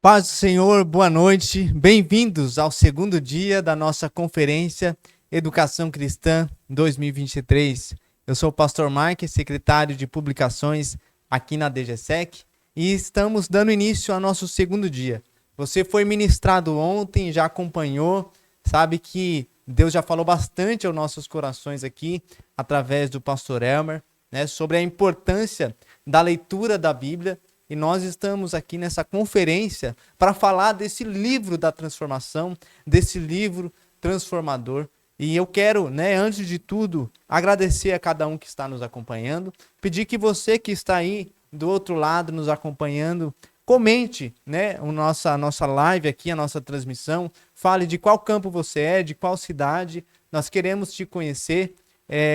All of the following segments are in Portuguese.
Paz do Senhor, boa noite. Bem-vindos ao segundo dia da nossa conferência Educação Cristã 2023. Eu sou o pastor Mike, secretário de publicações aqui na DGSEC, e estamos dando início ao nosso segundo dia. Você foi ministrado ontem, já acompanhou, sabe que Deus já falou bastante aos nossos corações aqui, através do pastor Elmer, né, sobre a importância da leitura da Bíblia. E nós estamos aqui nessa conferência para falar desse livro da transformação, desse livro transformador. E eu quero, antes de tudo, agradecer a cada um que está nos acompanhando, pedir que você que está aí do outro lado nos acompanhando, comente, a nossa live aqui, a nossa transmissão, fale de qual campo você é, de qual cidade, nós queremos te conhecer,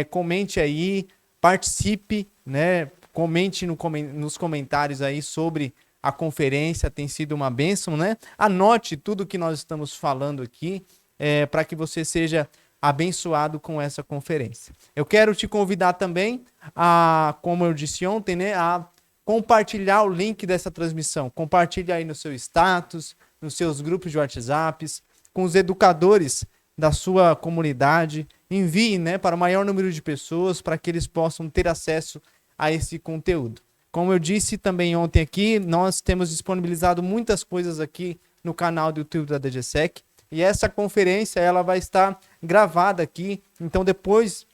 comente aí, participe, comente nos comentários aí sobre a conferência, tem sido uma bênção, né? Anote tudo que nós estamos falando aqui, para que você seja abençoado com essa conferência. Eu quero te convidar também como eu disse ontem, a compartilhar o link dessa transmissão. Compartilhe aí no seu status, nos seus grupos de WhatsApp, com os educadores da sua comunidade. Envie, para o maior número de pessoas, para que eles possam ter acesso a esse conteúdo. Como eu disse também ontem aqui, nós temos disponibilizado muitas coisas aqui no canal do YouTube da DGSEC, e essa conferência ela vai estar gravada aqui, então depois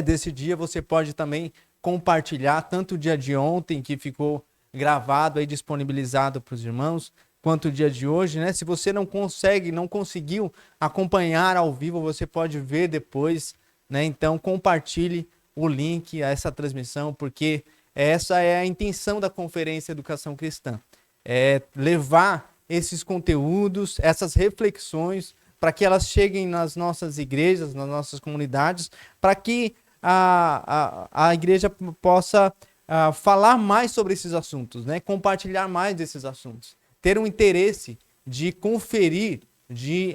desse dia você pode também compartilhar tanto o dia de ontem, que ficou gravado aí, disponibilizado para os irmãos, quanto o dia de hoje, Se você não conseguiu acompanhar ao vivo, você pode ver depois, Então compartilhe o link a essa transmissão, porque essa é a intenção da Conferência Educação Cristã, é levar esses conteúdos, essas reflexões, para que elas cheguem nas nossas igrejas, nas nossas comunidades, para que a igreja possa falar mais sobre esses assuntos, compartilhar mais desses assuntos, ter um interesse de conferir, de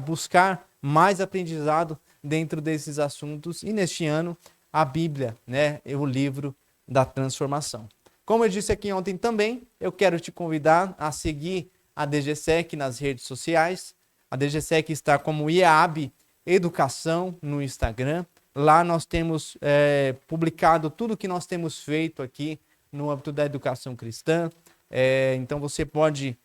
buscar mais aprendizado dentro desses assuntos, e neste ano a Bíblia, o livro da transformação. Como eu disse aqui ontem também, eu quero te convidar a seguir a DGSEC nas redes sociais. A DGSEC está como IEAB Educação no Instagram. Lá nós temos publicado tudo que nós temos feito aqui no âmbito da educação cristã. Então você pode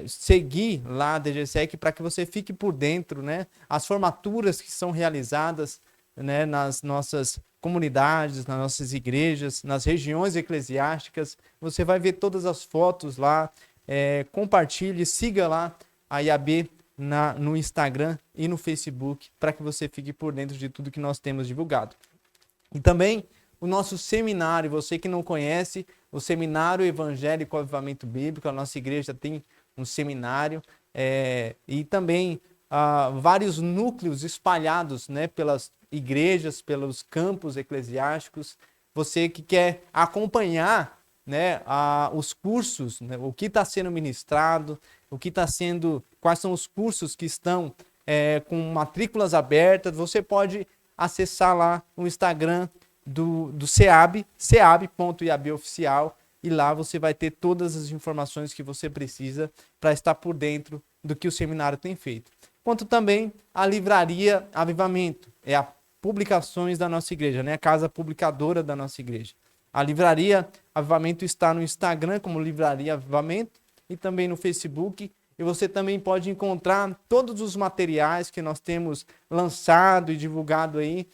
seguir lá a DGSEC para que você fique por dentro, as formaturas que são realizadas, nas nossas comunidades, nas nossas igrejas, nas regiões eclesiásticas. Você vai ver todas as fotos lá. Compartilhe, siga lá a IAB no Instagram e no Facebook, para que você fique por dentro de tudo que nós temos divulgado. E também o nosso seminário, você que não conhece, o Seminário Evangélico Avivamento Bíblico, a nossa igreja tem um seminário, e também vários núcleos espalhados, pelas igrejas, pelos campos eclesiásticos. Você que quer acompanhar os cursos, o que está sendo ministrado, quais são os cursos que estão com matrículas abertas, você pode acessar lá o Instagram do SEAB, seab.iaboficial, e lá você vai ter todas as informações que você precisa para estar por dentro do que o seminário tem feito. Quanto também a Livraria Avivamento, a publicações da nossa igreja, a casa publicadora da nossa igreja. A Livraria Avivamento está no Instagram como Livraria Avivamento e também no Facebook. E você também pode encontrar todos os materiais que nós temos lançado e divulgado aí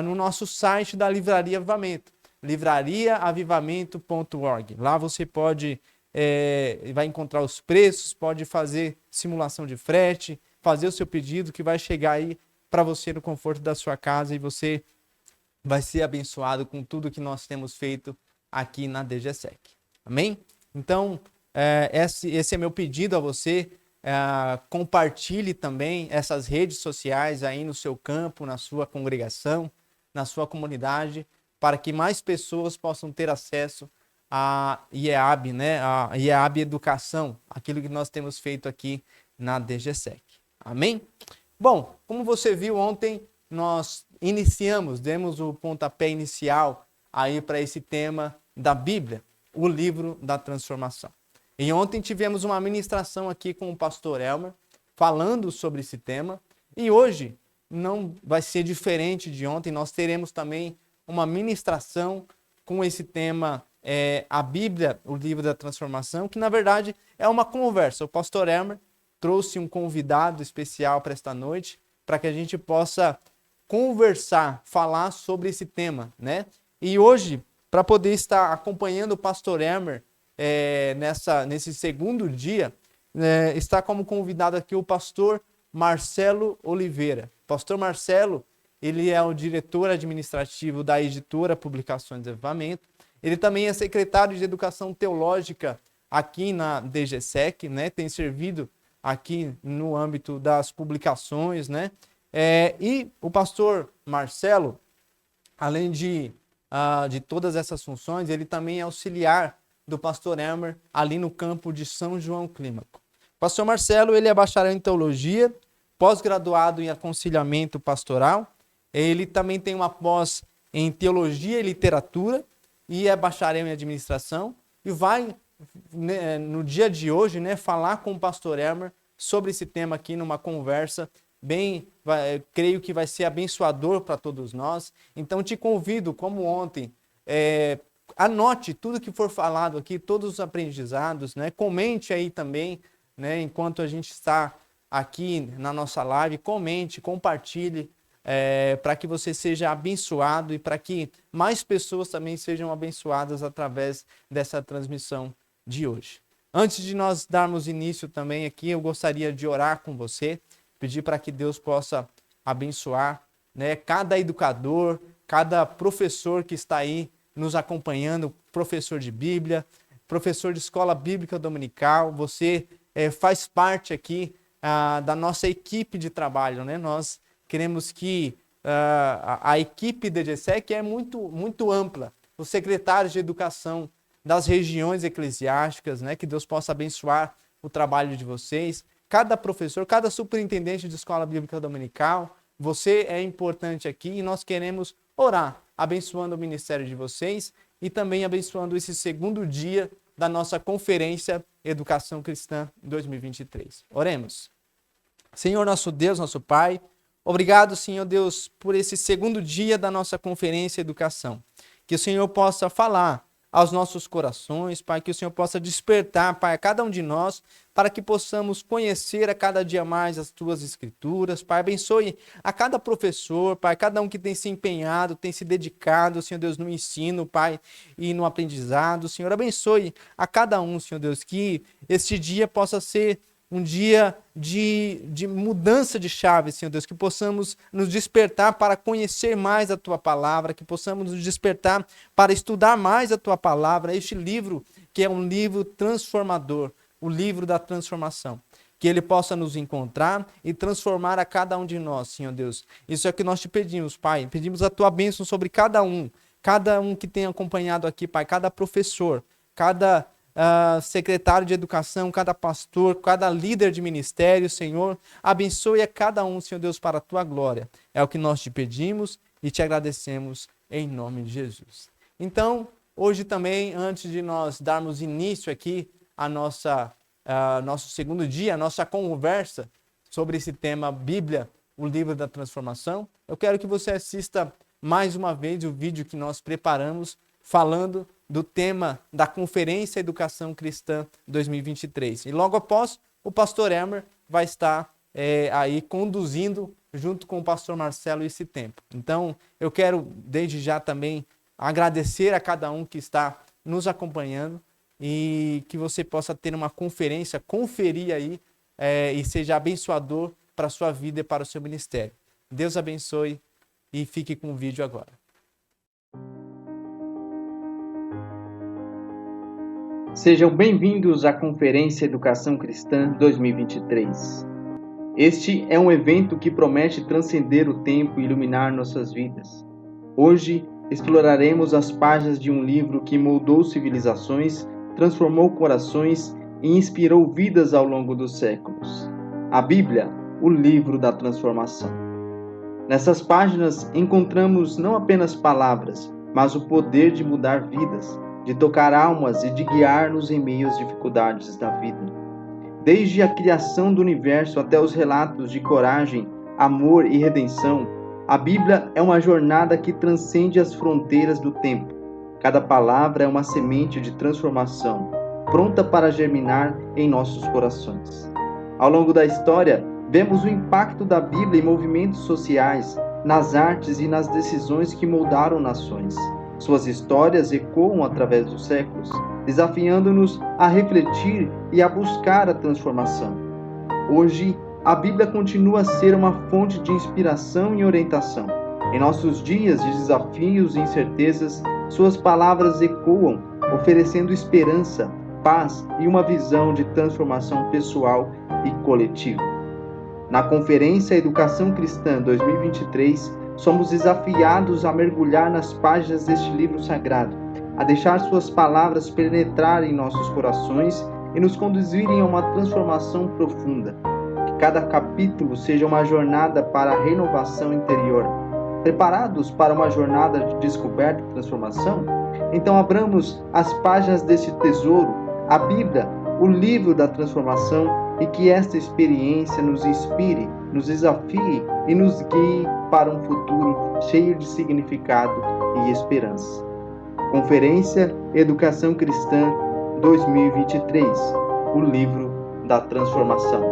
no nosso site da Livraria Avivamento, livrariaavivamento.org. Lá você vai encontrar os preços, pode fazer simulação de frete, fazer o seu pedido, que vai chegar aí para você no conforto da sua casa, e você vai ser abençoado com tudo que nós temos feito aqui na DGSEC. Amém? Então, esse é meu pedido a você. Compartilhe também essas redes sociais aí no seu campo, na sua congregação, na sua comunidade, para que mais pessoas possam ter acesso a IEAB, a IEAB Educação, aquilo que nós temos feito aqui na DGSEC. Amém? Bom, como você viu ontem, nós demos o pontapé inicial aí para esse tema da Bíblia, o livro da transformação. E ontem tivemos uma ministração aqui com o pastor Elmer, falando sobre esse tema. E hoje não vai ser diferente de ontem, nós teremos também uma ministração com esse tema, a Bíblia, o livro da transformação, que na verdade é uma conversa. O pastor Elmer trouxe um convidado especial para esta noite, para que a gente possa conversar, falar sobre esse tema, né? E hoje, para poder estar acompanhando o pastor Elmer nesse segundo dia, está como convidado aqui o pastor Marcelo Oliveira. Pastor Marcelo, ele é o diretor administrativo da editora Publicações Avivamento. Ele também é secretário de Educação Teológica aqui na DGSEC, né? Tem servido aqui no âmbito das publicações, né? E o pastor Marcelo, além de todas essas funções, ele também é auxiliar do pastor Elmer ali no campo de São João Clímaco. O pastor Marcelo, ele é bacharel em teologia, pós-graduado em aconselhamento pastoral. Ele também tem uma pós em teologia e literatura e é bacharel em administração. E vai, né, no dia de hoje, né, falar com o pastor Elmer sobre esse tema aqui numa conversa creio que vai ser abençoador para todos nós. Então te convido, como ontem, anote tudo que for falado aqui, todos os aprendizados, né? Comente aí também, né? Enquanto a gente está aqui na nossa live, comente, compartilhe, para que você seja abençoado e para que mais pessoas também sejam abençoadas através dessa transmissão de hoje. Antes de nós darmos início também aqui, eu gostaria de orar com você, pedir para que Deus possa abençoar, né, cada educador, cada professor que está aí nos acompanhando, professor de Bíblia, professor de escola bíblica dominical. Você faz parte aqui da nossa equipe de trabalho, né? Nós queremos que a equipe da DGSEC é muito, muito ampla. Os secretários de educação das regiões eclesiásticas, né? Que Deus possa abençoar o trabalho de vocês. Cada professor, cada superintendente de escola bíblica dominical, você é importante aqui e nós queremos orar, abençoando o ministério de vocês e também abençoando esse segundo dia da nossa conferência Educação Cristã 2023. Oremos. Senhor nosso Deus, nosso Pai, obrigado, Senhor Deus, por esse segundo dia da nossa conferência Educação. Que o Senhor possa falar aos nossos corações, Pai, que o Senhor possa despertar, Pai, a cada um de nós, para que possamos conhecer a cada dia mais as Tuas Escrituras, Pai, abençoe a cada professor, Pai, cada um que tem se empenhado, tem se dedicado, Senhor Deus, no ensino, Pai, e no aprendizado, Senhor, abençoe a cada um, Senhor Deus, que este dia possa ser um dia de mudança de chave, Senhor Deus, que possamos nos despertar para conhecer mais a Tua Palavra, que possamos nos despertar para estudar mais a Tua Palavra, este livro que é um livro transformador, o livro da transformação. Que ele possa nos encontrar e transformar a cada um de nós, Senhor Deus. Isso é o que nós te pedimos, Pai. Pedimos a Tua bênção sobre cada um que tem acompanhado aqui, Pai, cada professor, cada secretário de educação, cada pastor, cada líder de ministério, Senhor, abençoe a cada um, Senhor Deus, para a Tua glória. É o que nós te pedimos e te agradecemos em nome de Jesus. Então, hoje também, antes de nós darmos início aqui a nosso segundo dia, a nossa conversa sobre esse tema Bíblia, o livro da transformação, eu quero que você assista mais uma vez o vídeo que nós preparamos falando do tema da Conferência Educação Cristã 2023. E logo após, o pastor Elmer vai estar aí conduzindo, junto com o pastor Marcelo, esse tempo. Então, eu quero, desde já também, agradecer a cada um que está nos acompanhando e que você possa ter uma conferência, conferir aí e seja abençoador para a sua vida e para o seu ministério. Deus abençoe e fique com o vídeo agora. Sejam bem-vindos à Conferência Educação Cristã 2023. Este é um evento que promete transcender o tempo e iluminar nossas vidas. Hoje, exploraremos as páginas de um livro que moldou civilizações, transformou corações e inspirou vidas ao longo dos séculos. A Bíblia, o livro da transformação. Nessas páginas encontramos não apenas palavras, mas o poder de mudar vidas, de tocar almas e de guiar-nos em meio às dificuldades da vida. Desde a criação do universo até os relatos de coragem, amor e redenção, a Bíblia é uma jornada que transcende as fronteiras do tempo. Cada palavra é uma semente de transformação, pronta para germinar em nossos corações. Ao longo da história, vemos o impacto da Bíblia em movimentos sociais, nas artes e nas decisões que moldaram nações. Suas histórias ecoam através dos séculos, desafiando-nos a refletir e a buscar a transformação. Hoje, a Bíblia continua a ser uma fonte de inspiração e orientação. Em nossos dias de desafios e incertezas, suas palavras ecoam, oferecendo esperança, paz e uma visão de transformação pessoal e coletiva. Na Conferência Educação Cristã 2023, somos desafiados a mergulhar nas páginas deste livro sagrado, a deixar suas palavras penetrarem em nossos corações e nos conduzirem a uma transformação profunda. Que cada capítulo seja uma jornada para a renovação interior. Preparados para uma jornada de descoberta e transformação? Então abramos as páginas deste tesouro, a Bíblia, o livro da transformação, e que esta experiência nos inspire, nos desafie e nos guie para um futuro cheio de significado e esperança. Conferência Educação Cristã 2023, o livro da transformação.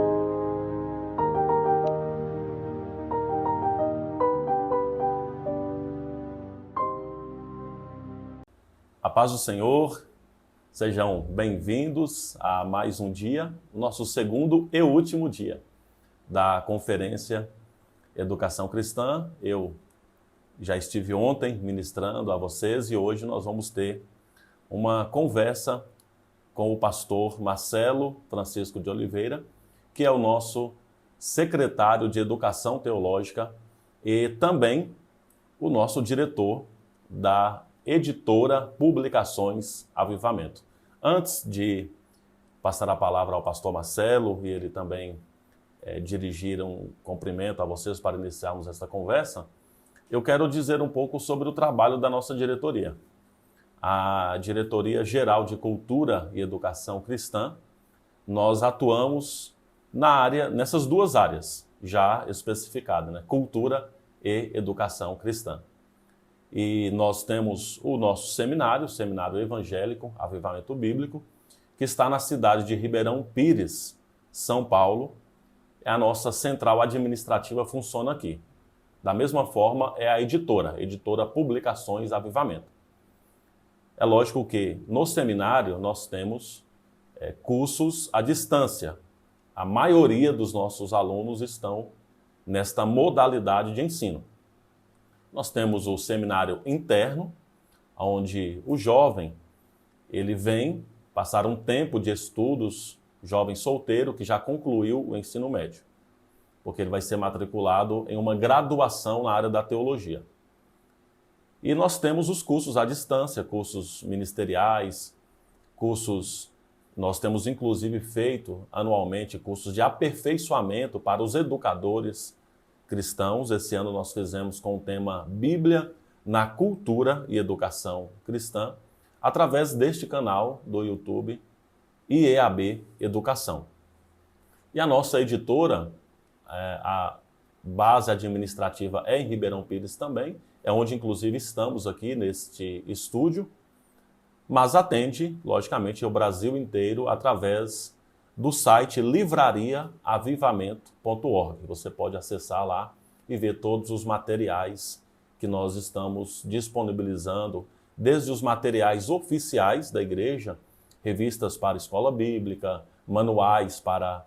A paz do Senhor, sejam bem-vindos a mais um dia, nosso segundo e último dia da Conferência Educação Cristã. Eu já estive ontem ministrando a vocês e hoje nós vamos ter uma conversa com o pastor Marcelo Francisco de Oliveira, que é o nosso secretário de Educação Teológica e também o nosso diretor da editora Publicações Avivamento. Antes de passar a palavra ao pastor Marcelo e ele também dirigir um cumprimento a vocês para iniciarmos esta conversa, eu quero dizer um pouco sobre o trabalho da nossa diretoria. A Diretoria Geral de Cultura e Educação Cristã, nós atuamos nessas duas áreas já especificadas, né? Cultura e Educação Cristã. E nós temos o nosso seminário, o Seminário Evangélico Avivamento Bíblico, que está na cidade de Ribeirão Pires, São Paulo. A nossa central administrativa funciona aqui. Da mesma forma, é a editora Publicações Avivamento. É lógico que no seminário nós temos cursos à distância. A maioria dos nossos alunos estão nesta modalidade de ensino. Nós temos o seminário interno, onde o jovem ele vem passar um tempo de estudos, jovem solteiro que já concluiu o ensino médio, porque ele vai ser matriculado em uma graduação na área da teologia. E nós temos os cursos à distância, cursos ministeriais, nós temos inclusive feito anualmente cursos de aperfeiçoamento para os educadores cristãos. Esse ano nós fizemos com o tema Bíblia na Cultura e Educação Cristã, através deste canal do YouTube, IEAB Educação. E a nossa editora, a base administrativa é em Ribeirão Pires também, é onde inclusive estamos aqui neste estúdio, mas atende, logicamente, o Brasil inteiro através do site livrariaavivamento.org. Você pode acessar lá e ver todos os materiais que nós estamos disponibilizando, desde os materiais oficiais da igreja, revistas para escola bíblica, manuais para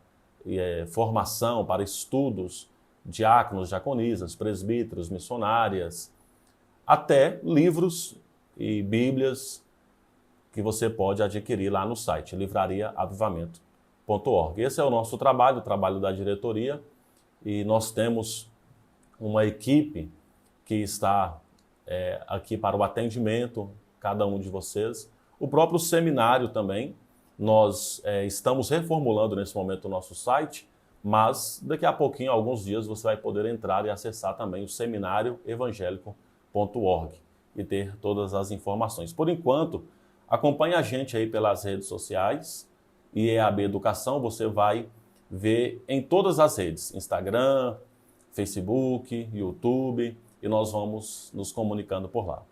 formação, para estudos, diáconos, diaconisas, presbíteros, missionárias, até livros e bíblias que você pode adquirir lá no site livrariaavivamento.org. Esse é o nosso trabalho, o trabalho da diretoria, e nós temos uma equipe que está aqui para o atendimento, cada um de vocês. O próprio seminário também, nós estamos reformulando nesse momento o nosso site, mas daqui a pouquinho, alguns dias, você vai poder entrar e acessar também o seminarioevangélico.org e ter todas as informações. Por enquanto, Acompanhe a gente aí pelas redes sociais, IEAB Educação, você vai ver em todas as redes, Instagram, Facebook, YouTube, e nós vamos nos comunicando por lá.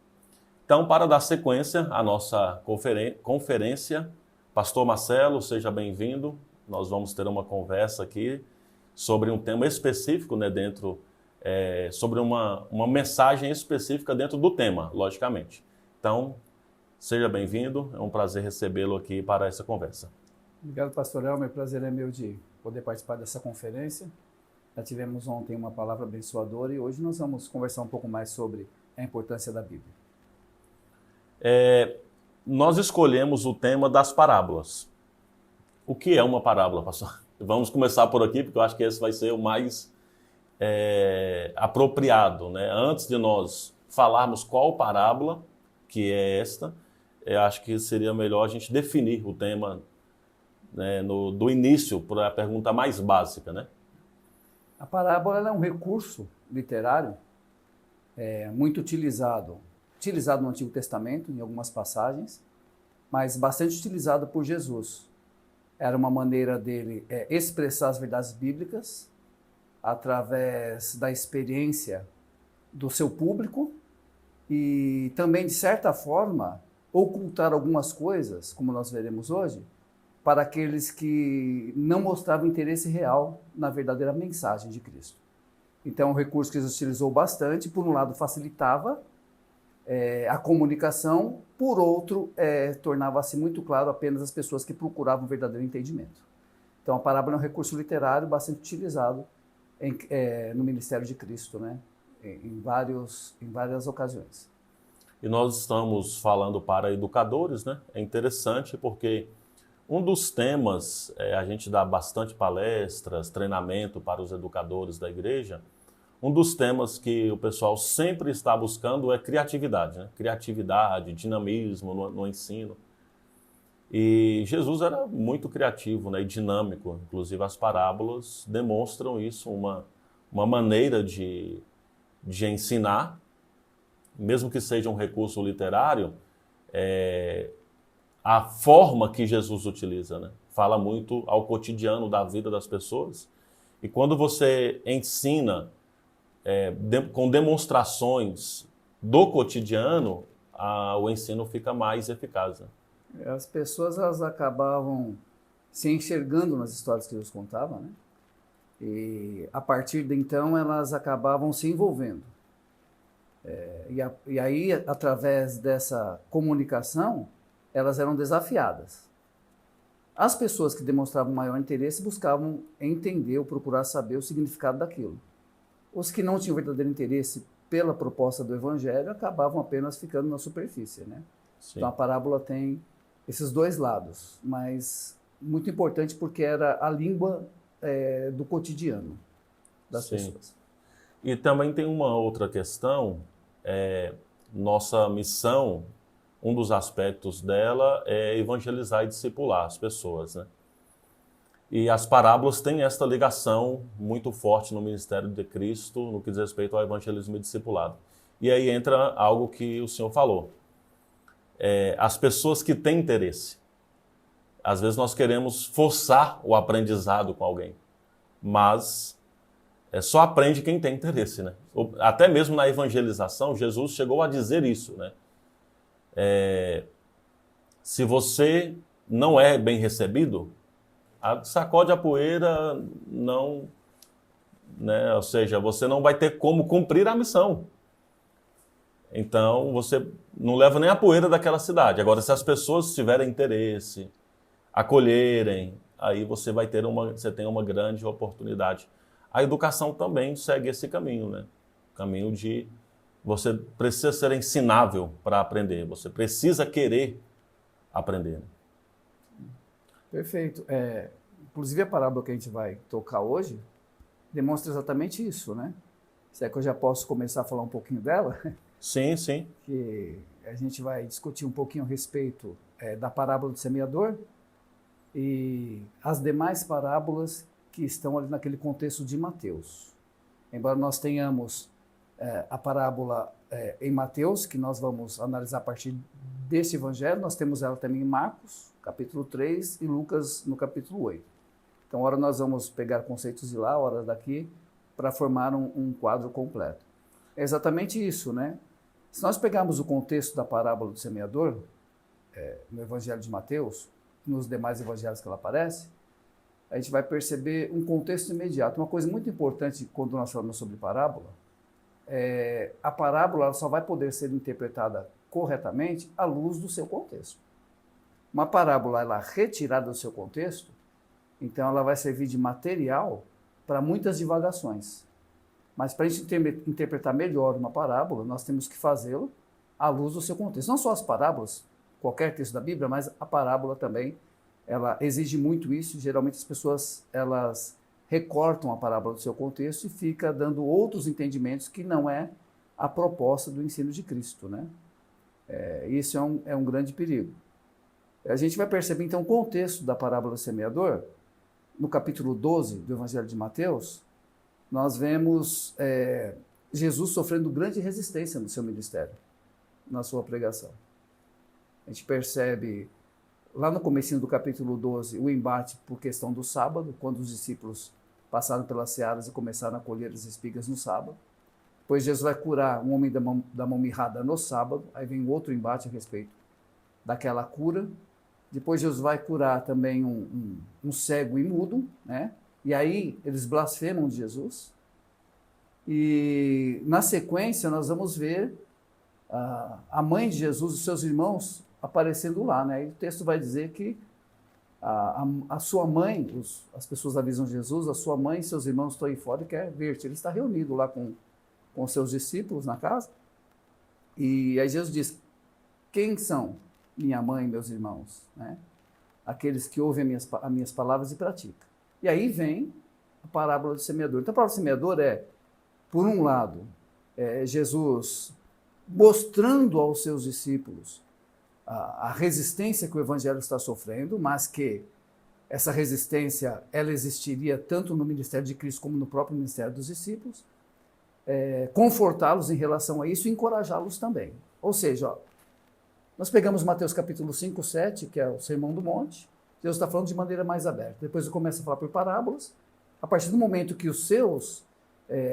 Então, para dar sequência à nossa conferência, Pastor Marcelo, seja bem-vindo. Nós vamos ter uma conversa aqui sobre um tema específico, né, sobre uma mensagem específica dentro do tema, logicamente. Então, seja bem-vindo, é um prazer recebê-lo aqui para essa conversa. Obrigado, pastor Elmer, prazer é meu de poder participar dessa conferência. Já tivemos ontem uma palavra abençoadora e hoje nós vamos conversar um pouco mais sobre a importância da Bíblia. Nós escolhemos o tema das parábolas. O que é uma parábola, pastor? Vamos começar por aqui, porque eu acho que esse vai ser o mais apropriado, né? Antes de nós falarmos qual parábola que é esta, eu acho que seria melhor a gente definir o tema, né, do início, para a pergunta mais básica, né? A parábola é um recurso literário muito utilizado no Antigo Testamento, em algumas passagens, mas bastante utilizado por Jesus. Era uma maneira dele expressar as verdades bíblicas através da experiência do seu público e também, de certa forma, ocultar algumas coisas, como nós veremos hoje, para aqueles que não mostravam interesse real na verdadeira mensagem de Cristo. Então, o recurso que Jesus utilizou bastante, por um lado, facilitava a comunicação, por outro, tornava-se muito claro apenas as pessoas que procuravam um verdadeiro entendimento. Então, a parábola é um recurso literário bastante utilizado no ministério de Cristo, né? em várias ocasiões. E nós estamos falando para educadores, né? É interessante porque um dos temas, a gente dá bastante palestras, treinamento para os educadores da igreja. Um dos temas que o pessoal sempre está buscando é criatividade, né? Criatividade, dinamismo no ensino. E Jesus era muito criativo, né, e dinâmico. Inclusive as parábolas demonstram isso, uma maneira de ensinar, mesmo que seja um recurso literário, a forma que Jesus utiliza, né, fala muito ao cotidiano da vida das pessoas. E quando você ensina com demonstrações do cotidiano, o ensino fica mais eficaz, né? As pessoas elas acabavam se enxergando nas histórias que Jesus contava, né? E a partir de então elas acabavam se envolvendo. E aí, através dessa comunicação, elas eram desafiadas. As pessoas que demonstravam maior interesse buscavam entender ou procurar saber o significado daquilo. Os que não tinham verdadeiro interesse pela proposta do Evangelho acabavam apenas ficando na superfície, né? Sim. Então a parábola tem esses dois lados, mas muito importante porque era a língua do cotidiano das Sim. pessoas. E também tem uma outra questão, nossa missão, um dos aspectos dela é evangelizar e discipular as pessoas, né? E as parábolas têm esta ligação muito forte no ministério de Cristo, no que diz respeito ao evangelismo e discipulado. E aí entra algo que o senhor falou. As pessoas que têm interesse. Às vezes nós queremos forçar o aprendizado com alguém, mas só aprende quem tem interesse, né? Até mesmo na evangelização, Jesus chegou a dizer isso, né? Se você não é bem recebido, sacode a poeira, não, né? Ou seja, você não vai ter como cumprir a missão. Então, você não leva nem a poeira daquela cidade. Agora, se as pessoas tiverem interesse, acolherem, aí você tem uma grande oportunidade. A educação também segue esse caminho, né? O caminho de você precisa ser ensinável para aprender, você precisa querer aprender. Perfeito. Inclusive a parábola que a gente vai tocar hoje demonstra exatamente isso, né? Se é que eu já posso começar a falar um pouquinho dela? Sim, sim. Que a gente vai discutir um pouquinho a respeito da parábola do semeador e as demais parábolas que estão ali naquele contexto de Mateus. Embora nós tenhamos a parábola em Mateus, que nós vamos analisar a partir desse evangelho. Nós temos ela também em Marcos, capítulo 3, e Lucas, no capítulo 8. Então, ora nós vamos pegar conceitos de lá, ora daqui, para formar um quadro completo. É exatamente isso, né? Se nós pegarmos o contexto da parábola do semeador, no evangelho de Mateus, nos demais evangelhos que ela aparece, a gente vai perceber um contexto imediato. Uma coisa muito importante quando nós falamos sobre parábola, a parábola ela só vai poder ser interpretada corretamente à luz do seu contexto. Uma parábola ela retirada do seu contexto, então ela vai servir de material para muitas divagações. Mas para a gente interpretar melhor uma parábola, nós temos que fazê-lo à luz do seu contexto. Não só as parábolas, qualquer texto da Bíblia, mas a parábola também, ela exige muito isso. Geralmente as pessoas, elas recortam a parábola do seu contexto e fica dando outros entendimentos que não é a proposta do ensino de Cristo, né? Isso é um grande perigo. A gente vai perceber então o contexto da parábola do semeador. No capítulo 12 do Evangelho de Mateus, nós vemos Jesus sofrendo grande resistência no seu ministério, na sua pregação. A gente percebe lá no comecinho do capítulo 12 o embate por questão do sábado, quando os discípulos passaram pelas searas e começaram a colher as espigas no sábado. Depois Jesus vai curar um homem da mão mirrada no sábado, aí vem outro embate a respeito daquela cura. Depois Jesus vai curar também um cego e mudo, né? E aí eles blasfemam de Jesus. E na sequência nós vamos ver a mãe de Jesus e seus irmãos aparecendo lá, né? E o texto vai dizer que a sua mãe, as pessoas avisam Jesus, a sua mãe e seus irmãos estão aí fora e quer ver-te. Ele está reunido lá com seus discípulos na casa. E aí Jesus diz: quem são minha mãe e meus irmãos? Né? Aqueles que ouvem as minhas palavras e praticam. E aí vem a parábola do semeador. Então a parábola do semeador por um lado, Jesus mostrando aos seus discípulos a resistência que o evangelho está sofrendo, mas que essa resistência ela existiria tanto no ministério de Cristo como no próprio ministério dos discípulos, confortá-los em relação a isso e encorajá-los também. Ou seja, nós pegamos Mateus capítulo 5, 7, que é o Sermão do Monte. Deus está falando de maneira mais aberta. Depois ele começa a falar por parábolas. A partir do momento que os seus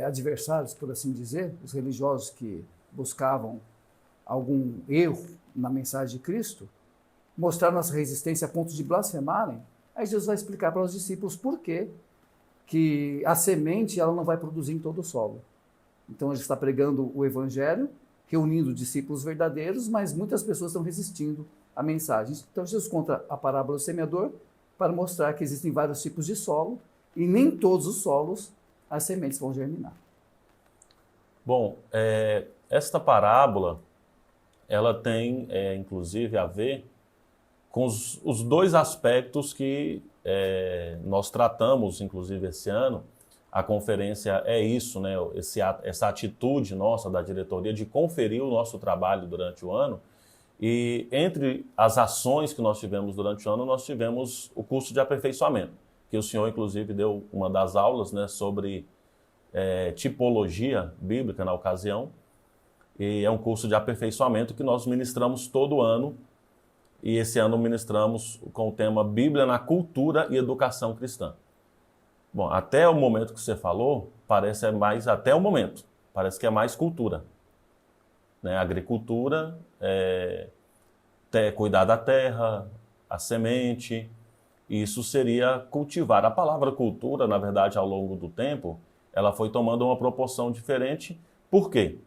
adversários, por assim dizer, os religiosos que buscavam algum erro na mensagem de Cristo, mostraram essa resistência a ponto de blasfemarem, aí Jesus vai explicar para os discípulos por que a semente ela não vai produzir em todo o solo. Então ele está pregando o evangelho, reunindo discípulos verdadeiros, mas muitas pessoas estão resistindo à mensagem. Então Jesus conta a parábola do semeador para mostrar que existem vários tipos de solo e nem todos os solos as sementes vão germinar. Bom, esta parábola ela tem, inclusive, a ver com os dois aspectos que nós tratamos, inclusive, esse ano. A conferência é isso, né? Essa atitude nossa da diretoria de conferir o nosso trabalho durante o ano. E entre as ações que nós tivemos durante o ano, nós tivemos o curso de aperfeiçoamento, que o senhor, inclusive, deu uma das aulas, né, sobre tipologia bíblica na ocasião. E é um curso de aperfeiçoamento que nós ministramos todo ano. E esse ano ministramos com o tema Bíblia na Cultura e Educação Cristã. Bom, até o momento que você falou, parece mais até o momento. Parece que é mais cultura. Né? Agricultura, cuidar da terra, a semente. Isso seria cultivar. A palavra cultura, na verdade, ao longo do tempo, ela foi tomando uma proporção diferente. Por quê?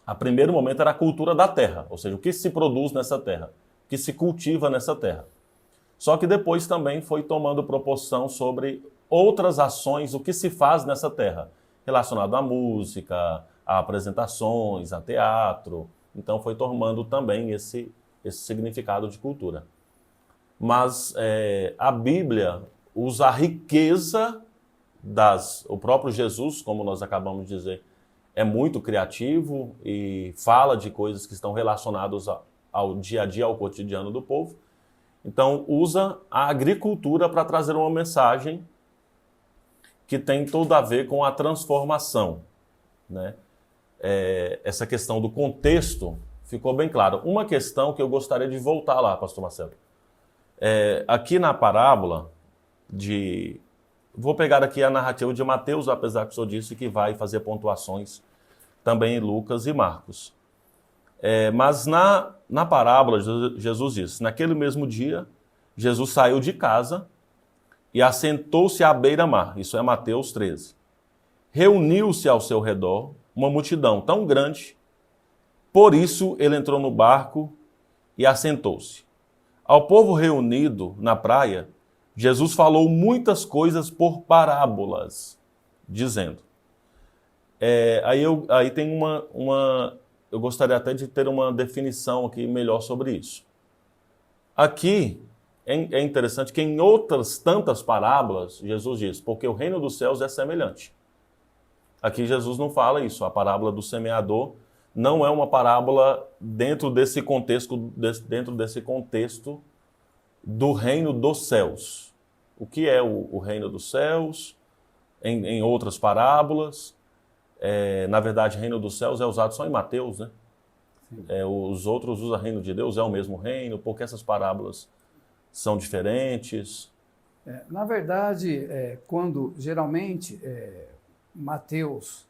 A primeiro momento era a cultura da terra, ou seja, o que se produz nessa terra, o que se cultiva nessa terra. Só que depois também foi tomando proporção sobre outras ações, o que se faz nessa terra, relacionado à música, a apresentações, a teatro. Então foi tomando também esse significado de cultura. Mas a Bíblia usa a riqueza o próprio Jesus, como nós acabamos de dizer, é muito criativo e fala de coisas que estão relacionadas ao dia a dia, ao cotidiano do povo. Então, usa a agricultura para trazer uma mensagem que tem tudo a ver com a transformação, né? essa questão do contexto ficou bem clara. Uma questão que eu gostaria de voltar lá, pastor Marcelo. Aqui na parábola vou pegar aqui a narrativa de Mateus, apesar que o senhor disse que vai fazer pontuações também em Lucas e Marcos. Mas na parábola, Jesus diz, naquele mesmo dia, Jesus saiu de casa e assentou-se à beira-mar. Isso é Mateus 13. Reuniu-se ao seu redor uma multidão tão grande, por isso ele entrou no barco e assentou-se. Ao povo reunido na praia, Jesus falou muitas coisas por parábolas, dizendo. Aí tem eu gostaria até de ter uma definição aqui melhor sobre isso. Aqui é interessante que em outras tantas parábolas, Jesus diz, porque o reino dos céus é semelhante. Aqui Jesus não fala isso. A parábola do semeador não é uma parábola dentro desse contexto do reino dos céus. O que é o reino dos céus? Em outras parábolas, na verdade, reino dos céus é usado só em Mateus, né? Os outros usam reino de Deus, é o mesmo reino, porque essas parábolas são diferentes. Na verdade, quando geralmente Mateus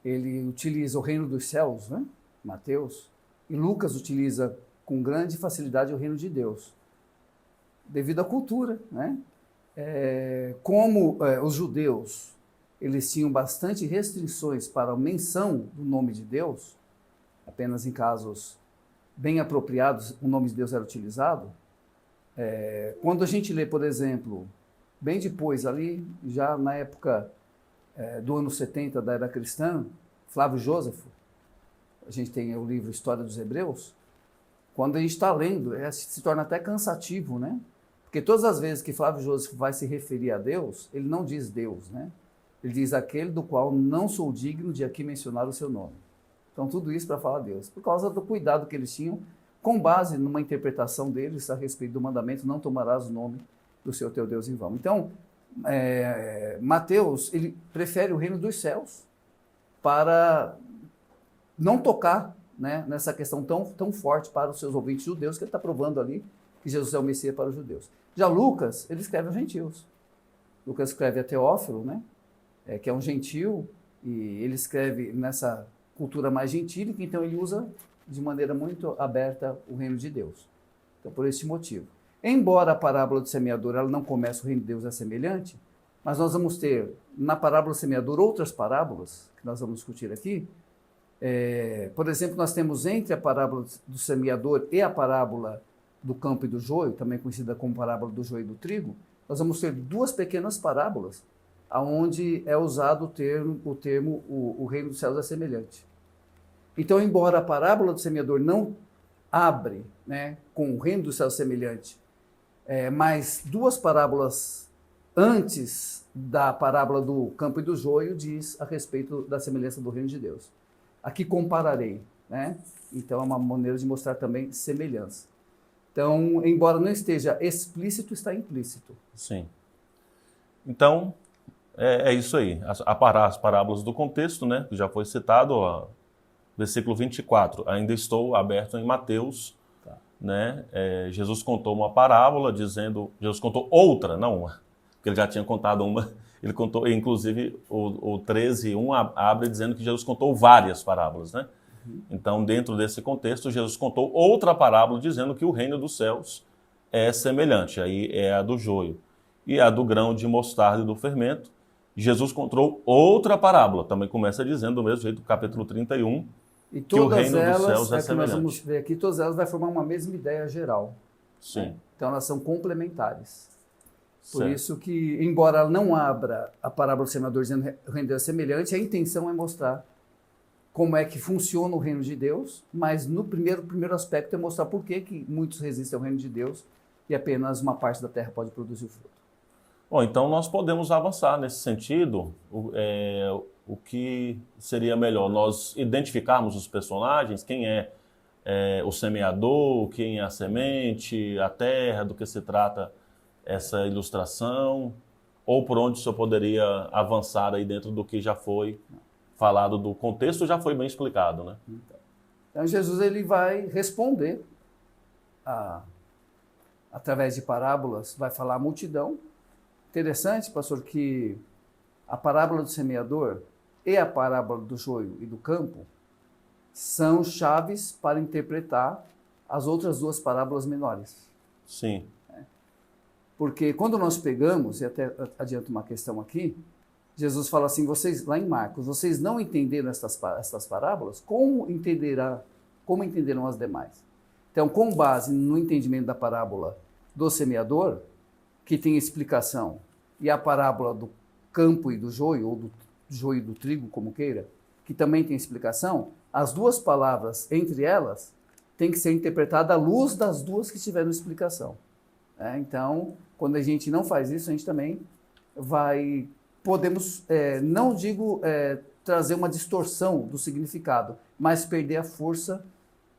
ele utiliza o reino dos céus, né? Mateus, e Lucas utiliza com grande facilidade o reino de Deus, devido à cultura, né? Como os judeus eles tinham bastante restrições para a menção do nome de Deus, apenas em casos bem apropriados o nome de Deus era utilizado. Quando a gente lê, por exemplo, bem depois ali, já na época do ano 70 da era cristã, Flávio Jósefo, a gente tem o livro História dos Hebreus, quando a gente está lendo, se torna até cansativo, né? Porque todas as vezes que Flávio Jósefo vai se referir a Deus, ele não diz Deus, né? Ele diz aquele do qual não sou digno de aqui mencionar o seu nome. Então tudo isso para falar a Deus, por causa do cuidado que eles tinham, com base numa interpretação deles a respeito do mandamento, não tomarás o nome do seu teu Deus em vão. Então, Mateus, ele prefere o reino dos céus para não tocar, né, nessa questão tão forte para os seus ouvintes judeus, que ele está provando ali que Jesus é o Messias para os judeus. Já Lucas, ele escreve aos gentios. Lucas escreve a Teófilo, né, que é um gentil, e ele escreve nessa cultura mais gentílica, então ele usa de maneira muito aberta o reino de Deus. Então, por esse motivo. Embora a parábola do semeador ela não comece o reino de Deus é semelhante, mas nós vamos ter na parábola do semeador outras parábolas que nós vamos discutir aqui. Por exemplo, nós temos entre a parábola do semeador e a parábola do campo e do joio, também conhecida como parábola do joio e do trigo, nós vamos ter duas pequenas parábolas onde é usado o termo o reino dos céus é semelhante. Então, embora a parábola do semeador não abre, né, com o reino dos céus semelhante, mas duas parábolas antes da parábola do campo e do joio diz a respeito da semelhança do reino de Deus. Aqui compararei, né? Então é uma maneira de mostrar também semelhança. Então, embora não esteja explícito, está implícito. Sim. Então, é isso aí. As parábolas do contexto, né, que já foi citado, ó, versículo 24. Ainda estou aberto em Mateus, tá, né? Jesus contou uma parábola Jesus contou outra, não uma, porque ele já tinha contado uma. Ele contou, inclusive, o 13:1 abre dizendo que Jesus contou várias parábolas, né? Então, dentro desse contexto, Jesus contou outra parábola dizendo que o reino dos céus é semelhante. Aí é a do joio. E a do grão de mostarda e do fermento. Jesus contou outra parábola, também começa dizendo do mesmo jeito, no capítulo 31, e que o reino elas, dos céus é que nós semelhante. vamos ver aqui, todas elas vai formar uma mesma ideia geral. Sim. Né? Então, elas são complementares. Por Certo. isso que, embora ela não abra a parábola do semeador dizendo que o reino de Deus é semelhante, a intenção é mostrar como é que funciona o reino de Deus, mas no primeiro aspecto é mostrar por que muitos resistem ao reino de Deus e apenas uma parte da terra pode produzir o fruto. Bom, então nós podemos avançar nesse sentido. O que seria melhor? Nós identificarmos os personagens, quem é o semeador, quem é a semente, a terra, do que se trata essa ilustração, ou por onde o senhor poderia avançar aí dentro do que já foi falado do contexto, já foi bem explicado, né? Então Jesus ele vai responder através de parábolas, vai falar à multidão. Interessante, pastor, que a parábola do semeador e a parábola do joio e do campo são chaves para interpretar as outras duas parábolas menores. Sim. Porque quando nós pegamos, e até adianto uma questão aqui, Jesus fala assim, lá em Marcos, vocês não entenderam estas parábolas, como entenderão as demais? Então, com base no entendimento da parábola do semeador, que tem explicação, e a parábola do campo e do joio, ou do joio e do trigo, como queira, que também tem explicação, as duas palavras, entre elas, tem que ser interpretada à luz das duas que tiveram explicação. Então, quando a gente não faz isso, a gente também podemos, não digo trazer uma distorção do significado, mas perder a força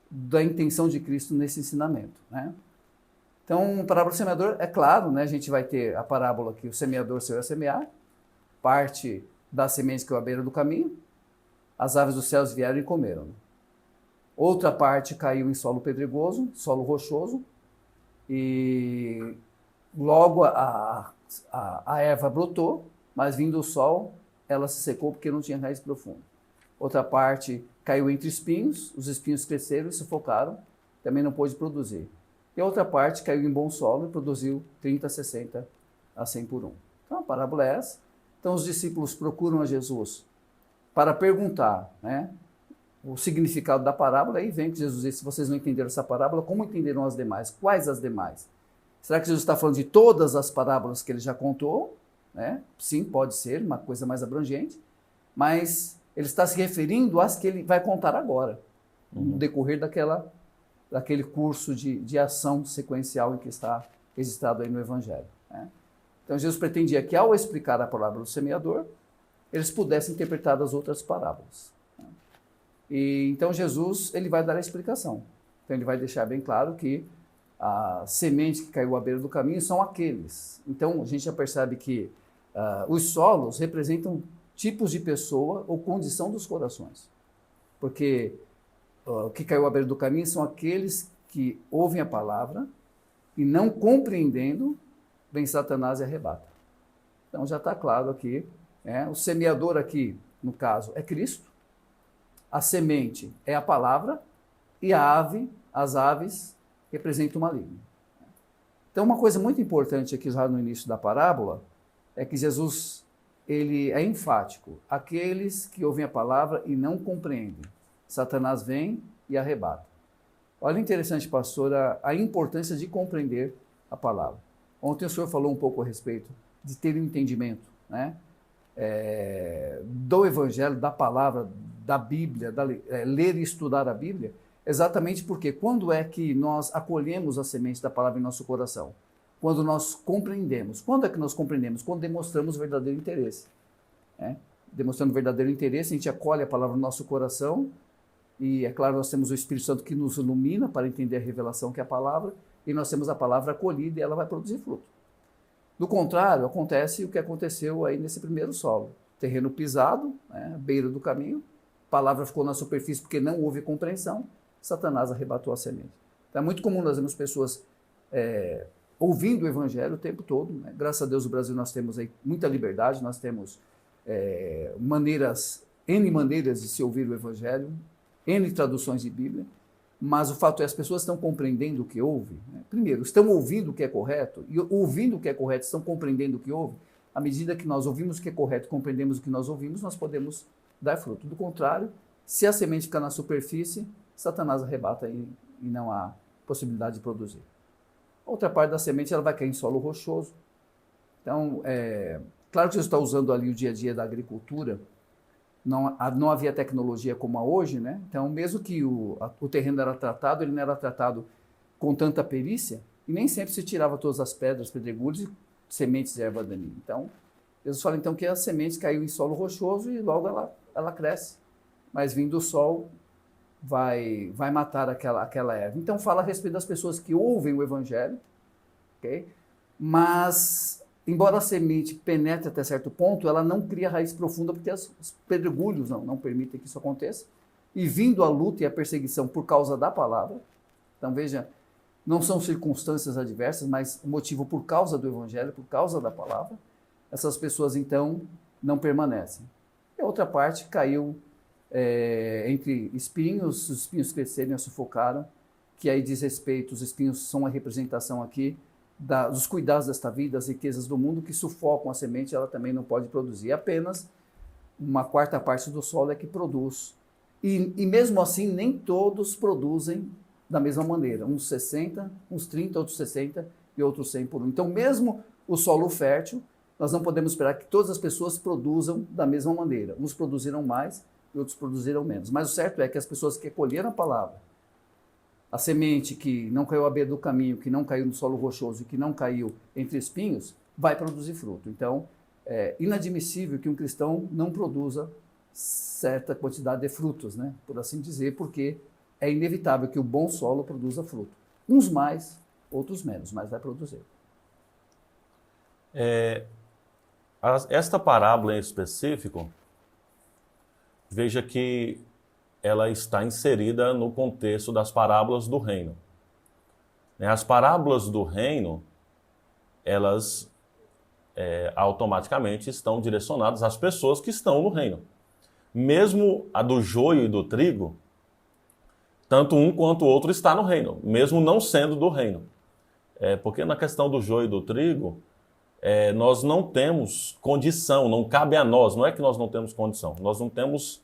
da intenção de Cristo nesse ensinamento, né? Então, a parábola do semeador, é claro, né, a gente vai ter a parábola que o semeador saiu a semear, parte da semente que caiu à beira do caminho, as aves dos céus vieram e comeram. Outra parte caiu em solo pedregoso, solo rochoso, e logo a erva brotou, mas vindo o sol, ela se secou porque não tinha raiz profunda. Outra parte caiu entre espinhos, os espinhos cresceram e sufocaram, também não pôde produzir. E a outra parte caiu em bom solo e produziu 30, 60 a 100 por 1. Então a parábola é essa. Então os discípulos procuram a Jesus para perguntar, né, o significado da parábola, e vem que Jesus diz, se vocês não entenderam essa parábola, como entenderam as demais? Quais as demais? Será que Jesus está falando de todas as parábolas que ele já contou? Né? Sim, pode ser, uma coisa mais abrangente, mas ele está se referindo às que ele vai contar agora, no decorrer daquele curso de ação sequencial em que está registrado aí no Evangelho. Né? Então Jesus pretendia que, ao explicar a parábola do semeador, eles pudessem interpretar as outras parábolas. E então Jesus ele vai dar a explicação. Então ele vai deixar bem claro que a semente que caiu à beira do caminho são aqueles. Então a gente já percebe que os solos representam tipos de pessoa ou condição dos corações. Porque o que caiu à beira do caminho são aqueles que ouvem a palavra e, não compreendendo, vem Satanás e arrebata. Então já está claro aqui, o semeador aqui, no caso, é Cristo, a semente é a palavra e as aves representam o maligno. Então uma coisa muito importante aqui já no início da parábola é que Jesus ele é enfático. Aqueles que ouvem a palavra e não compreendem, Satanás vem e arrebata. Olha interessante, pastor, a importância de compreender a palavra. Ontem o senhor falou um pouco a respeito de ter um entendimento, né? Do Evangelho, da palavra, da Bíblia, ler e estudar a Bíblia, exatamente porque quando é que nós acolhemos a semente da palavra em nosso coração? Quando nós compreendemos. Quando é que nós compreendemos? Quando demonstramos verdadeiro interesse. Demonstrando verdadeiro interesse, a gente acolhe a palavra no nosso coração e, é claro, nós temos o Espírito Santo que nos ilumina para entender a revelação que é a palavra, e nós temos a palavra acolhida e ela vai produzir fruto. Do contrário, acontece o que aconteceu aí nesse primeiro solo. Terreno pisado, beira do caminho, a palavra ficou na superfície porque não houve compreensão, Satanás arrebatou a semente. Então é muito comum nós vermos pessoas ouvindo o Evangelho o tempo todo. Né? Graças a Deus, no Brasil nós temos aí muita liberdade, nós temos N maneiras de se ouvir o Evangelho, N traduções de Bíblia, mas o fato é que as pessoas estão compreendendo o que ouve. Né? Primeiro, estão ouvindo o que é correto, e ouvindo o que é correto, estão compreendendo o que ouve. À medida que nós ouvimos o que é correto, compreendemos o que nós ouvimos, nós podemos dar fruto. Do contrário, se a semente ficar na superfície, Satanás arrebata e não há possibilidade de produzir. Outra parte da semente ela vai cair em solo rochoso. Então, claro que você está usando ali o dia a dia da agricultura, não havia tecnologia como há hoje, né? Então, mesmo que o terreno era tratado, ele não era tratado com tanta perícia, e nem sempre se tirava todas as pedras, pedregulhos e sementes de erva daninha. Então, Jesus fala então que a semente caiu em solo rochoso e logo ela cresce, mas vindo o sol vai matar aquela erva. Então, fala a respeito das pessoas que ouvem o Evangelho, okay? Mas embora a semente penetre até certo ponto, ela não cria raiz profunda porque os pedregulhos não permitem que isso aconteça. E vindo a luta e a perseguição por causa da palavra, então veja, não são circunstâncias adversas, mas o motivo por causa do evangelho, por causa da palavra, essas pessoas então não permanecem. E a outra parte caiu entre espinhos, os espinhos cresceram e a sufocaram, que aí diz respeito, os espinhos são a representação aqui dos cuidados desta vida, das riquezas do mundo que sufocam a semente, ela também não pode produzir. Apenas uma quarta parte do solo é que produz. E mesmo assim, nem todos produzem da mesma maneira. Uns 60, uns 30, outros 60 e outros 100 por um. Então, mesmo o solo fértil, nós não podemos esperar que todas as pessoas produzam da mesma maneira. Uns produziram mais e outros produziram menos. Mas o certo é que as pessoas que acolheram a palavra, a semente que não caiu à beira do caminho, que não caiu no solo rochoso e que não caiu entre espinhos, vai produzir fruto. Então, é inadmissível que um cristão não produza certa quantidade de frutos, né? Por assim dizer, porque é inevitável que o bom solo produza fruto. Uns mais, outros menos, mas vai produzir. Esta parábola em específico, veja que ela está inserida no contexto das parábolas do reino. As parábolas do reino, elas automaticamente estão direcionadas às pessoas que estão no reino. Mesmo a do joio e do trigo, tanto um quanto o outro está no reino, mesmo não sendo do reino. Porque na questão do joio e do trigo, nós não temos condição, não cabe a nós, não é que nós não temos condição, nós não temos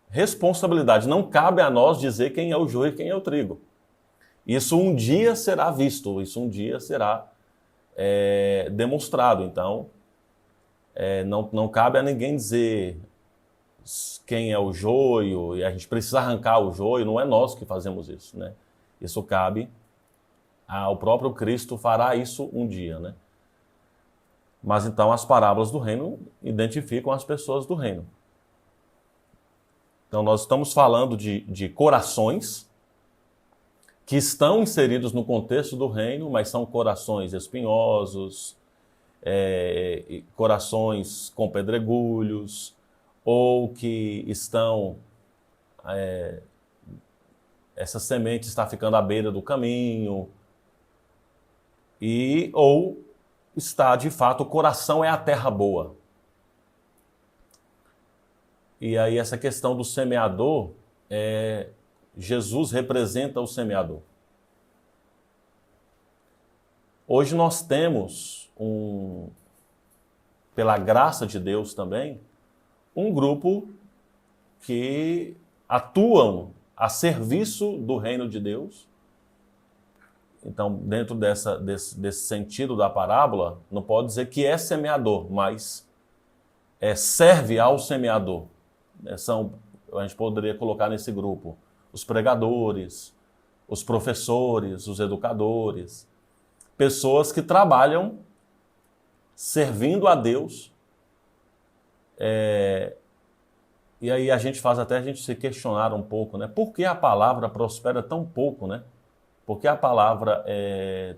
responsabilidade, não cabe a nós dizer quem é o joio e quem é o trigo. Isso um dia será visto, isso um dia será demonstrado. Então, não cabe a ninguém dizer quem é o joio, e a gente precisa arrancar o joio, não é nós que fazemos isso, né? Isso cabe ao próprio Cristo, fará isso um dia, né? Mas então as parábolas do reino identificam as pessoas do reino. Então nós estamos falando de corações que estão inseridos no contexto do reino, mas são corações espinhosos, corações com pedregulhos, ou que estão, essa semente está ficando à beira do caminho, ou está, de fato, o coração é a terra boa. E aí essa questão do semeador, Jesus representa o semeador. Hoje nós temos, pela graça de Deus também, um grupo que atuam a serviço do reino de Deus. Então, dentro desse sentido da parábola, não pode dizer que é semeador, mas serve ao semeador. A gente poderia colocar nesse grupo os pregadores, os professores, os educadores, pessoas que trabalham servindo a Deus. E aí a gente faz até a gente se questionar um pouco, né? Por que a palavra prospera tão pouco, né? Por que a palavra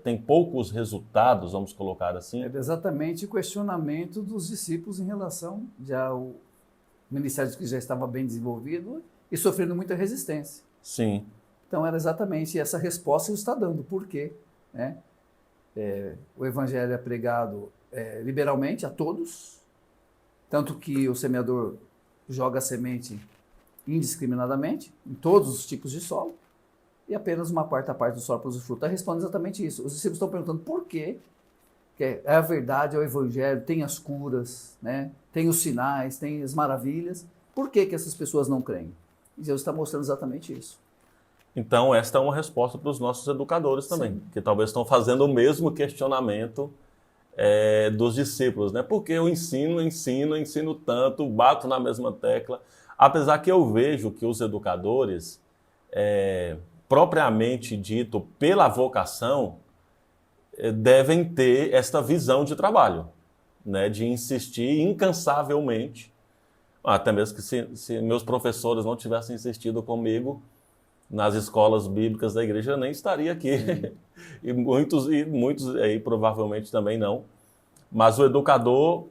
tem poucos resultados, vamos colocar assim? É exatamente o questionamento dos discípulos em relação ao ministério que já estava bem desenvolvido e sofrendo muita resistência. Sim. Então era exatamente essa resposta que ele está dando. Por quê? Né? O evangelho é pregado liberalmente a todos, tanto que o semeador joga a semente indiscriminadamente, em todos os tipos de solo, e apenas uma quarta parte do solo produz fruto. Está respondendo exatamente isso. Os discípulos estão perguntando por quê? Que é a verdade, é o evangelho, tem as curas, né? Tem os sinais, tem as maravilhas. Por que essas pessoas não creem? E Jesus está mostrando exatamente isso. Então, esta é uma resposta para os nossos educadores também, sim, que talvez estão fazendo o mesmo questionamento dos discípulos, né? Porque eu ensino tanto, bato na mesma tecla, apesar que eu vejo que os educadores, propriamente dito, pela vocação, devem ter esta visão de trabalho, né? De insistir incansavelmente, até mesmo que se meus professores não tivessem insistido comigo nas escolas bíblicas da igreja, eu nem estaria aqui. E muitos aí provavelmente também não. Mas o educador,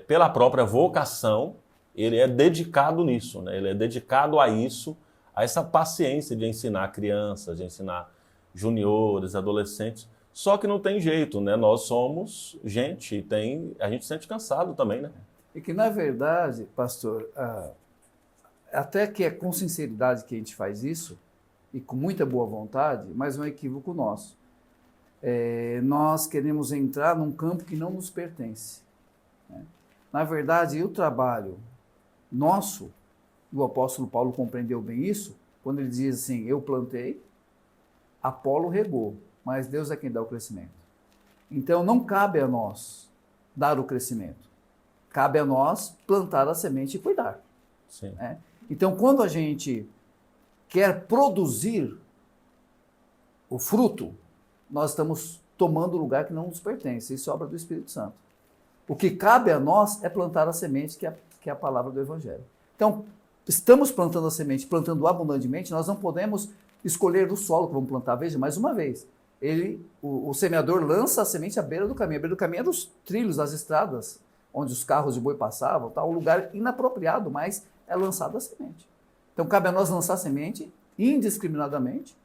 pela própria vocação, ele é dedicado nisso, né? Ele é dedicado a isso, a essa paciência de ensinar crianças, de ensinar juniores, adolescentes. Só que não tem jeito, né? Nós somos gente, a gente se sente cansado também, né? E que, na verdade, pastor, até que é com sinceridade que a gente faz isso, e com muita boa vontade, mas é um equívoco nosso. Nós queremos entrar num campo que não nos pertence, né? Na verdade, o trabalho nosso, o apóstolo Paulo compreendeu bem isso, quando ele diz assim, eu plantei, Apolo regou, mas Deus é quem dá o crescimento. Então, não cabe a nós dar o crescimento. Cabe a nós plantar a semente e cuidar. Sim. Né? Então, quando a gente quer produzir o fruto, nós estamos tomando o lugar que não nos pertence. Isso é obra do Espírito Santo. O que cabe a nós é plantar a semente, que é a palavra do Evangelho. Então, estamos plantando a semente, plantando abundantemente, nós não podemos escolher o solo que vamos plantar. Veja, mais uma vez, o semeador lança a semente à beira do caminho. A beira do caminho é dos trilhos, das estradas, onde os carros de boi passavam, tá? Um lugar inapropriado, mas é lançada a semente. Então, cabe a nós lançar a semente indiscriminadamente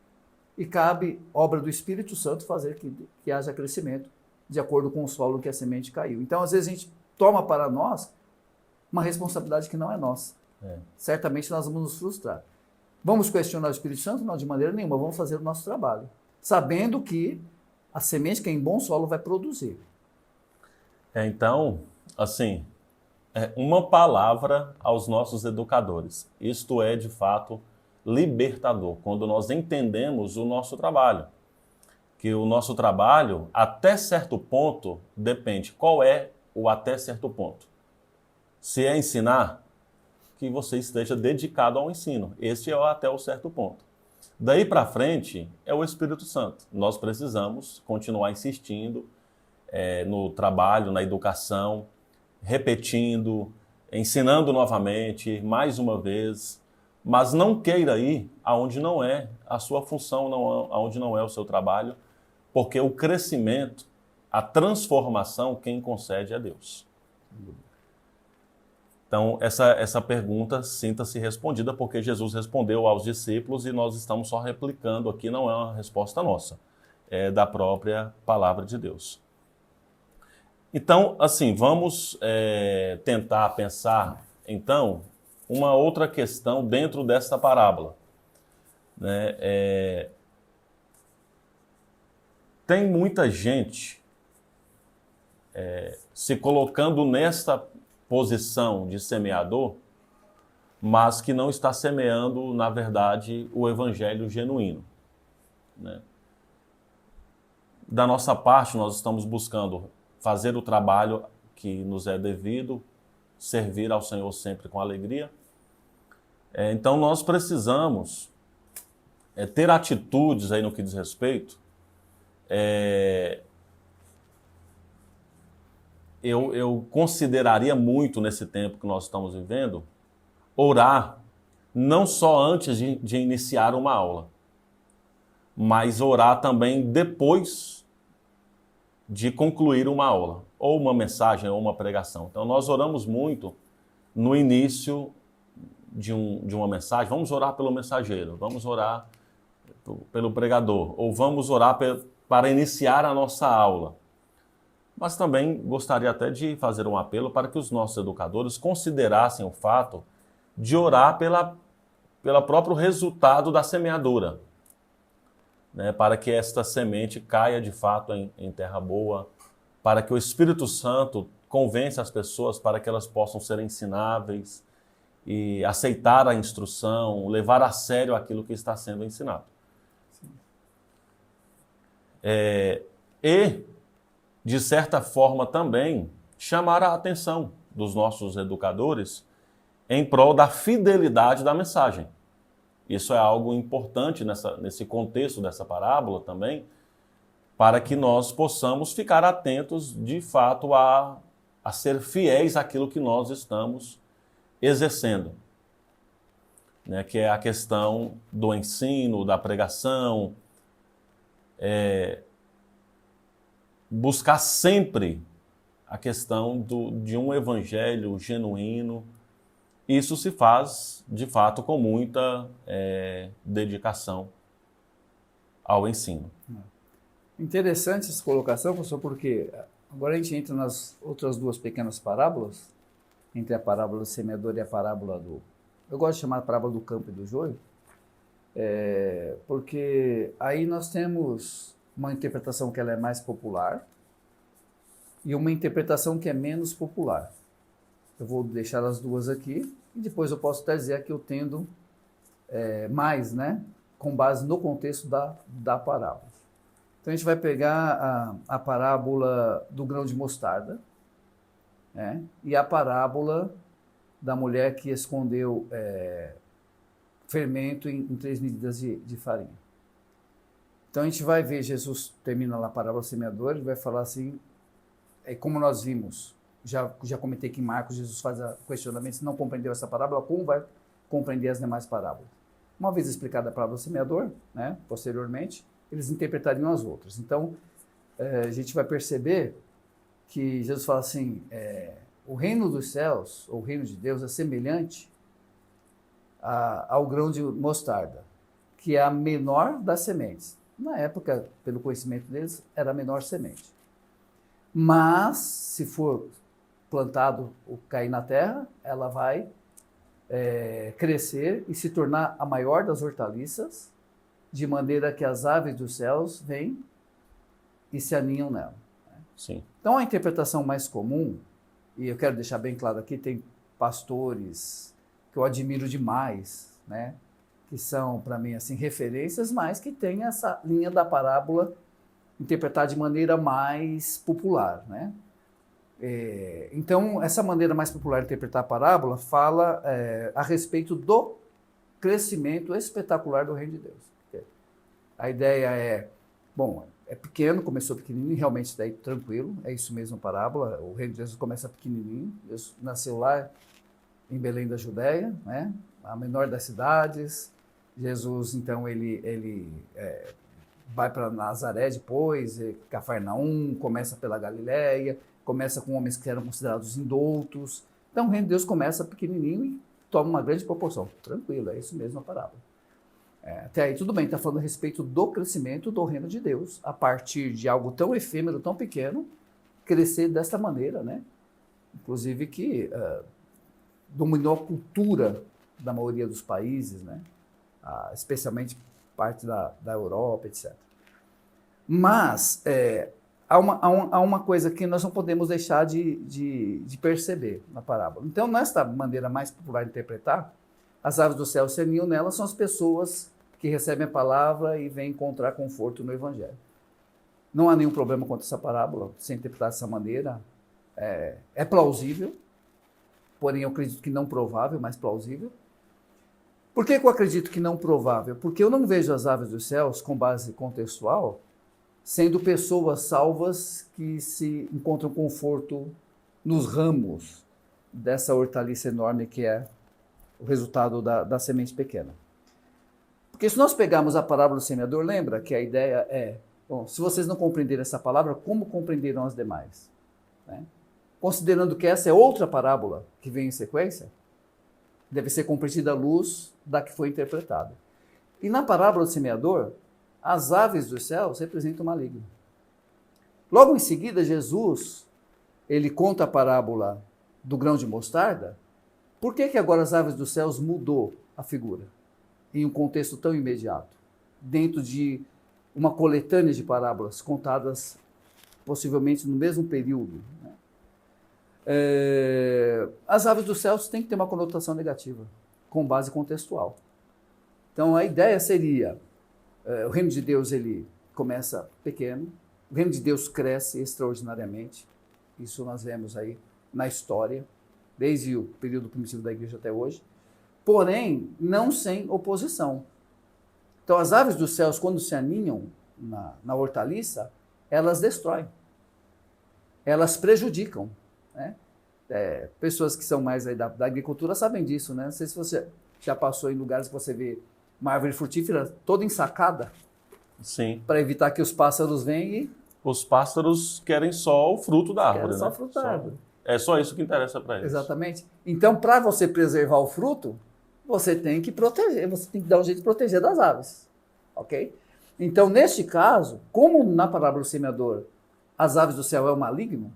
e cabe, obra do Espírito Santo, fazer que haja crescimento de acordo com o solo que a semente caiu. Então, às vezes, a gente toma para nós uma responsabilidade que não é nossa. Certamente nós vamos nos frustrar. Vamos questionar o Espírito Santo? Não, de maneira nenhuma. Vamos fazer o nosso trabalho, sabendo que a semente que é em bom solo vai produzir. Então, assim, uma palavra aos nossos educadores. Isto é, de fato, libertador, quando nós entendemos o nosso trabalho. Que o nosso trabalho, até certo ponto, depende. Qual é o até certo ponto? Se é ensinar, que você esteja dedicado ao ensino. Esse é até o certo ponto. Daí para frente, é o Espírito Santo. Nós precisamos continuar insistindo no trabalho, na educação, repetindo, ensinando novamente, mais uma vez, mas não queira ir aonde não é a sua função, aonde não é o seu trabalho, porque o crescimento, a transformação, quem concede é Deus. Então, essa pergunta sinta-se respondida, porque Jesus respondeu aos discípulos e nós estamos só replicando aqui, não é uma resposta nossa, é da própria palavra de Deus. Então, assim, vamos tentar pensar, então, uma outra questão dentro desta parábola. Né? Tem muita gente se colocando nesta posição de semeador, mas que não está semeando, na verdade, o evangelho genuíno. Né? Da nossa parte, nós estamos buscando fazer o trabalho que nos é devido, servir ao Senhor sempre com alegria. Então, nós precisamos ter atitudes aí no que diz respeito. Eu consideraria muito nesse tempo que nós estamos vivendo, orar não só antes de iniciar uma aula, mas orar também depois de concluir uma aula, ou uma mensagem, ou uma pregação. Então nós oramos muito no início de uma mensagem, vamos orar pelo mensageiro, vamos orar pelo pregador, ou vamos orar para iniciar a nossa aula. Mas também gostaria até de fazer um apelo para que os nossos educadores considerassem o fato de orar pelo próprio resultado da semeadura, né? Para que esta semente caia de fato em terra boa, para que o Espírito Santo convença as pessoas para que elas possam ser ensináveis e aceitar a instrução, levar a sério aquilo que está sendo ensinado. E, de certa forma, também chamar a atenção dos nossos educadores em prol da fidelidade da mensagem. Isso é algo importante nesse contexto dessa parábola também, para que nós possamos ficar atentos, de fato, a ser fiéis àquilo que nós estamos exercendo, né? Que é a questão do ensino, da pregação, buscar sempre a questão de um evangelho genuíno. Isso se faz, de fato, com muita dedicação ao ensino. Interessante essa colocação, professor, porque agora a gente entra nas outras duas pequenas parábolas, entre a parábola do semeador e a parábola eu gosto de chamar a parábola do campo e do joio, porque aí nós temos uma interpretação que ela é mais popular e uma interpretação que é menos popular. Eu vou deixar as duas aqui e depois eu posso até dizer que eu tendo mais, né, com base no contexto da parábola. Então a gente vai pegar a parábola do grão de mostarda, né, e a parábola da mulher que escondeu fermento em 3 medidas de farinha. Então a gente vai ver, Jesus termina lá a parábola do semeador, ele vai falar assim, como nós vimos, já comentei que em Marcos Jesus faz o questionamento, se não compreendeu essa parábola, como vai compreender as demais parábolas? Uma vez explicada a parábola do semeador, né, posteriormente, eles interpretariam as outras. Então, a gente vai perceber que Jesus fala assim, o reino dos céus, ou o reino de Deus, é semelhante ao grão de mostarda, que é a menor das sementes. Na época, pelo conhecimento deles, era a menor semente. Mas, se for plantado ou cair na terra, ela vai crescer e se tornar a maior das hortaliças, de maneira que as aves dos céus vêm e se aninham nela. Sim. Então, a interpretação mais comum, e eu quero deixar bem claro aqui, tem pastores que eu admiro demais, né, que são, para mim, assim, referências, mas que tem essa linha da parábola interpretada de maneira mais popular, né? Então, essa maneira mais popular de interpretar a parábola fala a respeito do crescimento espetacular do reino de Deus. A ideia é pequeno, começou pequenininho, realmente daí tranquilo, é isso mesmo a parábola, o reino de Deus começa pequenininho, Deus nasceu lá em Belém da Judéia, né, a menor das cidades. Jesus, então, ele vai para Nazaré depois, Cafarnaum, começa pela Galileia, começa com homens que eram considerados indoutos. Então o reino de Deus começa pequenininho e toma uma grande proporção. Tranquilo, é isso mesmo a parábola. Até aí tudo bem, está falando a respeito do crescimento do reino de Deus, a partir de algo tão efêmero, tão pequeno, crescer desta maneira, né? Inclusive que dominou a cultura da maioria dos países, né? Especialmente parte da Europa, etc. Mas há uma coisa que nós não podemos deixar de perceber na parábola. Então, nesta maneira mais popular de interpretar, as aves do céu se aninham nela são as pessoas que recebem a palavra e vêm encontrar conforto no Evangelho. Não há nenhum problema quanto a essa parábola, ser interpretada dessa maneira. É plausível, porém eu acredito que não provável, mas plausível. Por que eu acredito que não provável? Porque eu não vejo as aves dos céus, com base contextual, sendo pessoas salvas que se encontram conforto nos ramos dessa hortaliça enorme que é o resultado da semente pequena. Porque se nós pegarmos a parábola do semeador, lembra que a ideia bom, se vocês não compreenderem essa palavra, como compreenderão as demais? Né? Considerando que essa é outra parábola que vem em sequência, deve ser compreendida à luz da que foi interpretada. E na parábola do semeador, as aves dos céus representam o maligno. Logo em seguida, Jesus, ele conta a parábola do grão de mostarda. Por que agora as aves dos céus mudou a figura? Em um contexto tão imediato, dentro de uma coletânea de parábolas contadas possivelmente no mesmo período. Né? As aves dos céus têm que ter uma conotação negativa, com base contextual. Então a ideia seria, o reino de Deus ele começa pequeno, o reino de Deus cresce extraordinariamente, isso nós vemos aí na história, desde o período primitivo da igreja até hoje, porém não sem oposição. Então as aves dos céus, quando se aninham na hortaliça, elas destroem, elas prejudicam. Né? Pessoas que são mais aí da agricultura sabem disso, né? Não sei se você já passou em lugares que você vê uma árvore frutífera toda ensacada, sim, para evitar que os pássaros venham e Os pássaros querem só o fruto da árvore, Querem só né? o fruto da árvore. É só isso que interessa para eles. Exatamente. Então, para você preservar o fruto, você tem que proteger, você tem que dar um jeito de proteger das aves. Ok? Então, neste caso, como na parábola do semeador, as aves do céu é o maligno,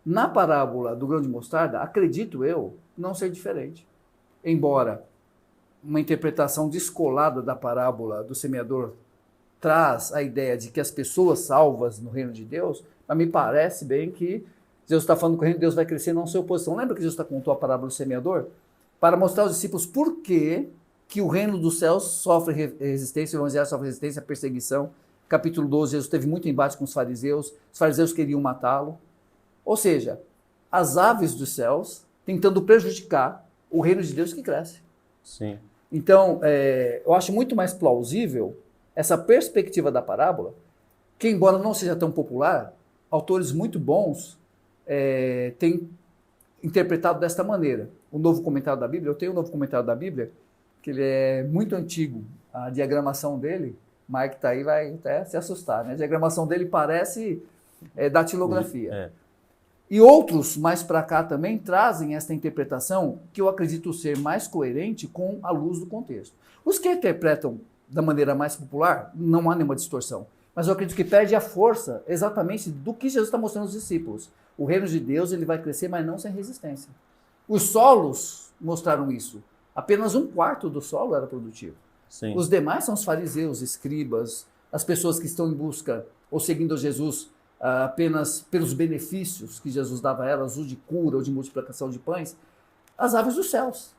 na parábola do grão de mostarda, acredito eu, não ser diferente. Embora uma interpretação descolada da parábola do semeador traz a ideia de que as pessoas salvas no reino de Deus, mas me parece bem que Jesus está falando que o reino de Deus vai crescer não ser oposição. Lembra que Jesus contou a parábola do semeador? Para mostrar aos discípulos por que o reino dos céus sofre resistência, o evangelho sofre resistência, perseguição. Capítulo 12, Jesus teve muito embate com os fariseus queriam matá-lo. Ou seja, as aves dos céus tentando prejudicar o reino de Deus que cresce. Sim. Então, eu acho muito mais plausível essa perspectiva da parábola, que embora não seja tão popular, autores muito bons têm interpretado desta maneira. O Novo Comentário da Bíblia, eu tenho o Novo Comentário da Bíblia, que ele é muito antigo, a diagramação dele, Mike está aí, vai até se assustar, né? A diagramação dele parece datilografia. E outros, mais para cá também, trazem esta interpretação que eu acredito ser mais coerente com a luz do contexto. Os que interpretam da maneira mais popular, não há nenhuma distorção. Mas eu acredito que perde a força exatamente do que Jesus está mostrando aos discípulos. O reino de Deus ele vai crescer, mas não sem resistência. Os solos mostraram isso. Apenas 1/4 do solo era produtivo. Sim. Os demais são os fariseus, escribas, as pessoas que estão em busca ou seguindo Jesus apenas pelos benefícios que Jesus dava a elas, ou de cura, ou de multiplicação de pães, as aves dos céus,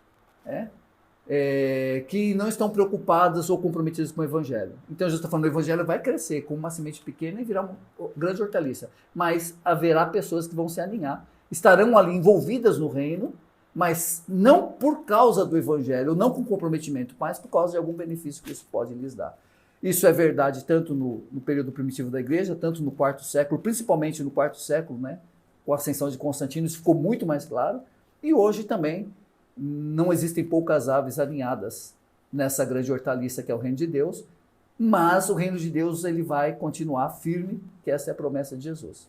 que não estão preocupadas ou comprometidas com o evangelho. Então Jesus está falando, o evangelho vai crescer com uma semente pequena e virar uma grande hortaliça, mas haverá pessoas que vão se aninhar, estarão ali envolvidas no reino, mas não por causa do evangelho, não com comprometimento, mas por causa de algum benefício que isso pode lhes dar. Isso é verdade tanto no período primitivo da igreja, tanto no quarto século, principalmente no quarto século, né? Com a ascensão de Constantino, isso ficou muito mais claro. E hoje também não existem poucas aves alinhadas nessa grande hortaliça que é o reino de Deus, mas o reino de Deus ele vai continuar firme, que essa é a promessa de Jesus.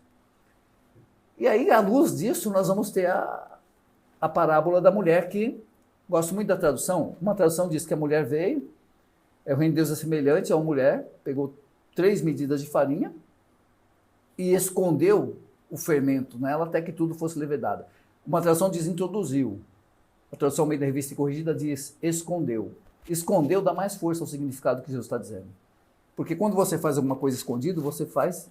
E aí, à luz disso, nós vamos ter a parábola da mulher que, gosto muito da tradução, uma tradução diz que a mulher veio, o reino de Deus é semelhante a uma mulher, pegou 3 medidas de farinha e escondeu o fermento nela até que tudo fosse levedado. Uma tradução diz introduziu. A tradução meio da revista corrigida diz escondeu. Escondeu dá mais força ao significado que Jesus está dizendo. Porque quando você faz alguma coisa escondido, você faz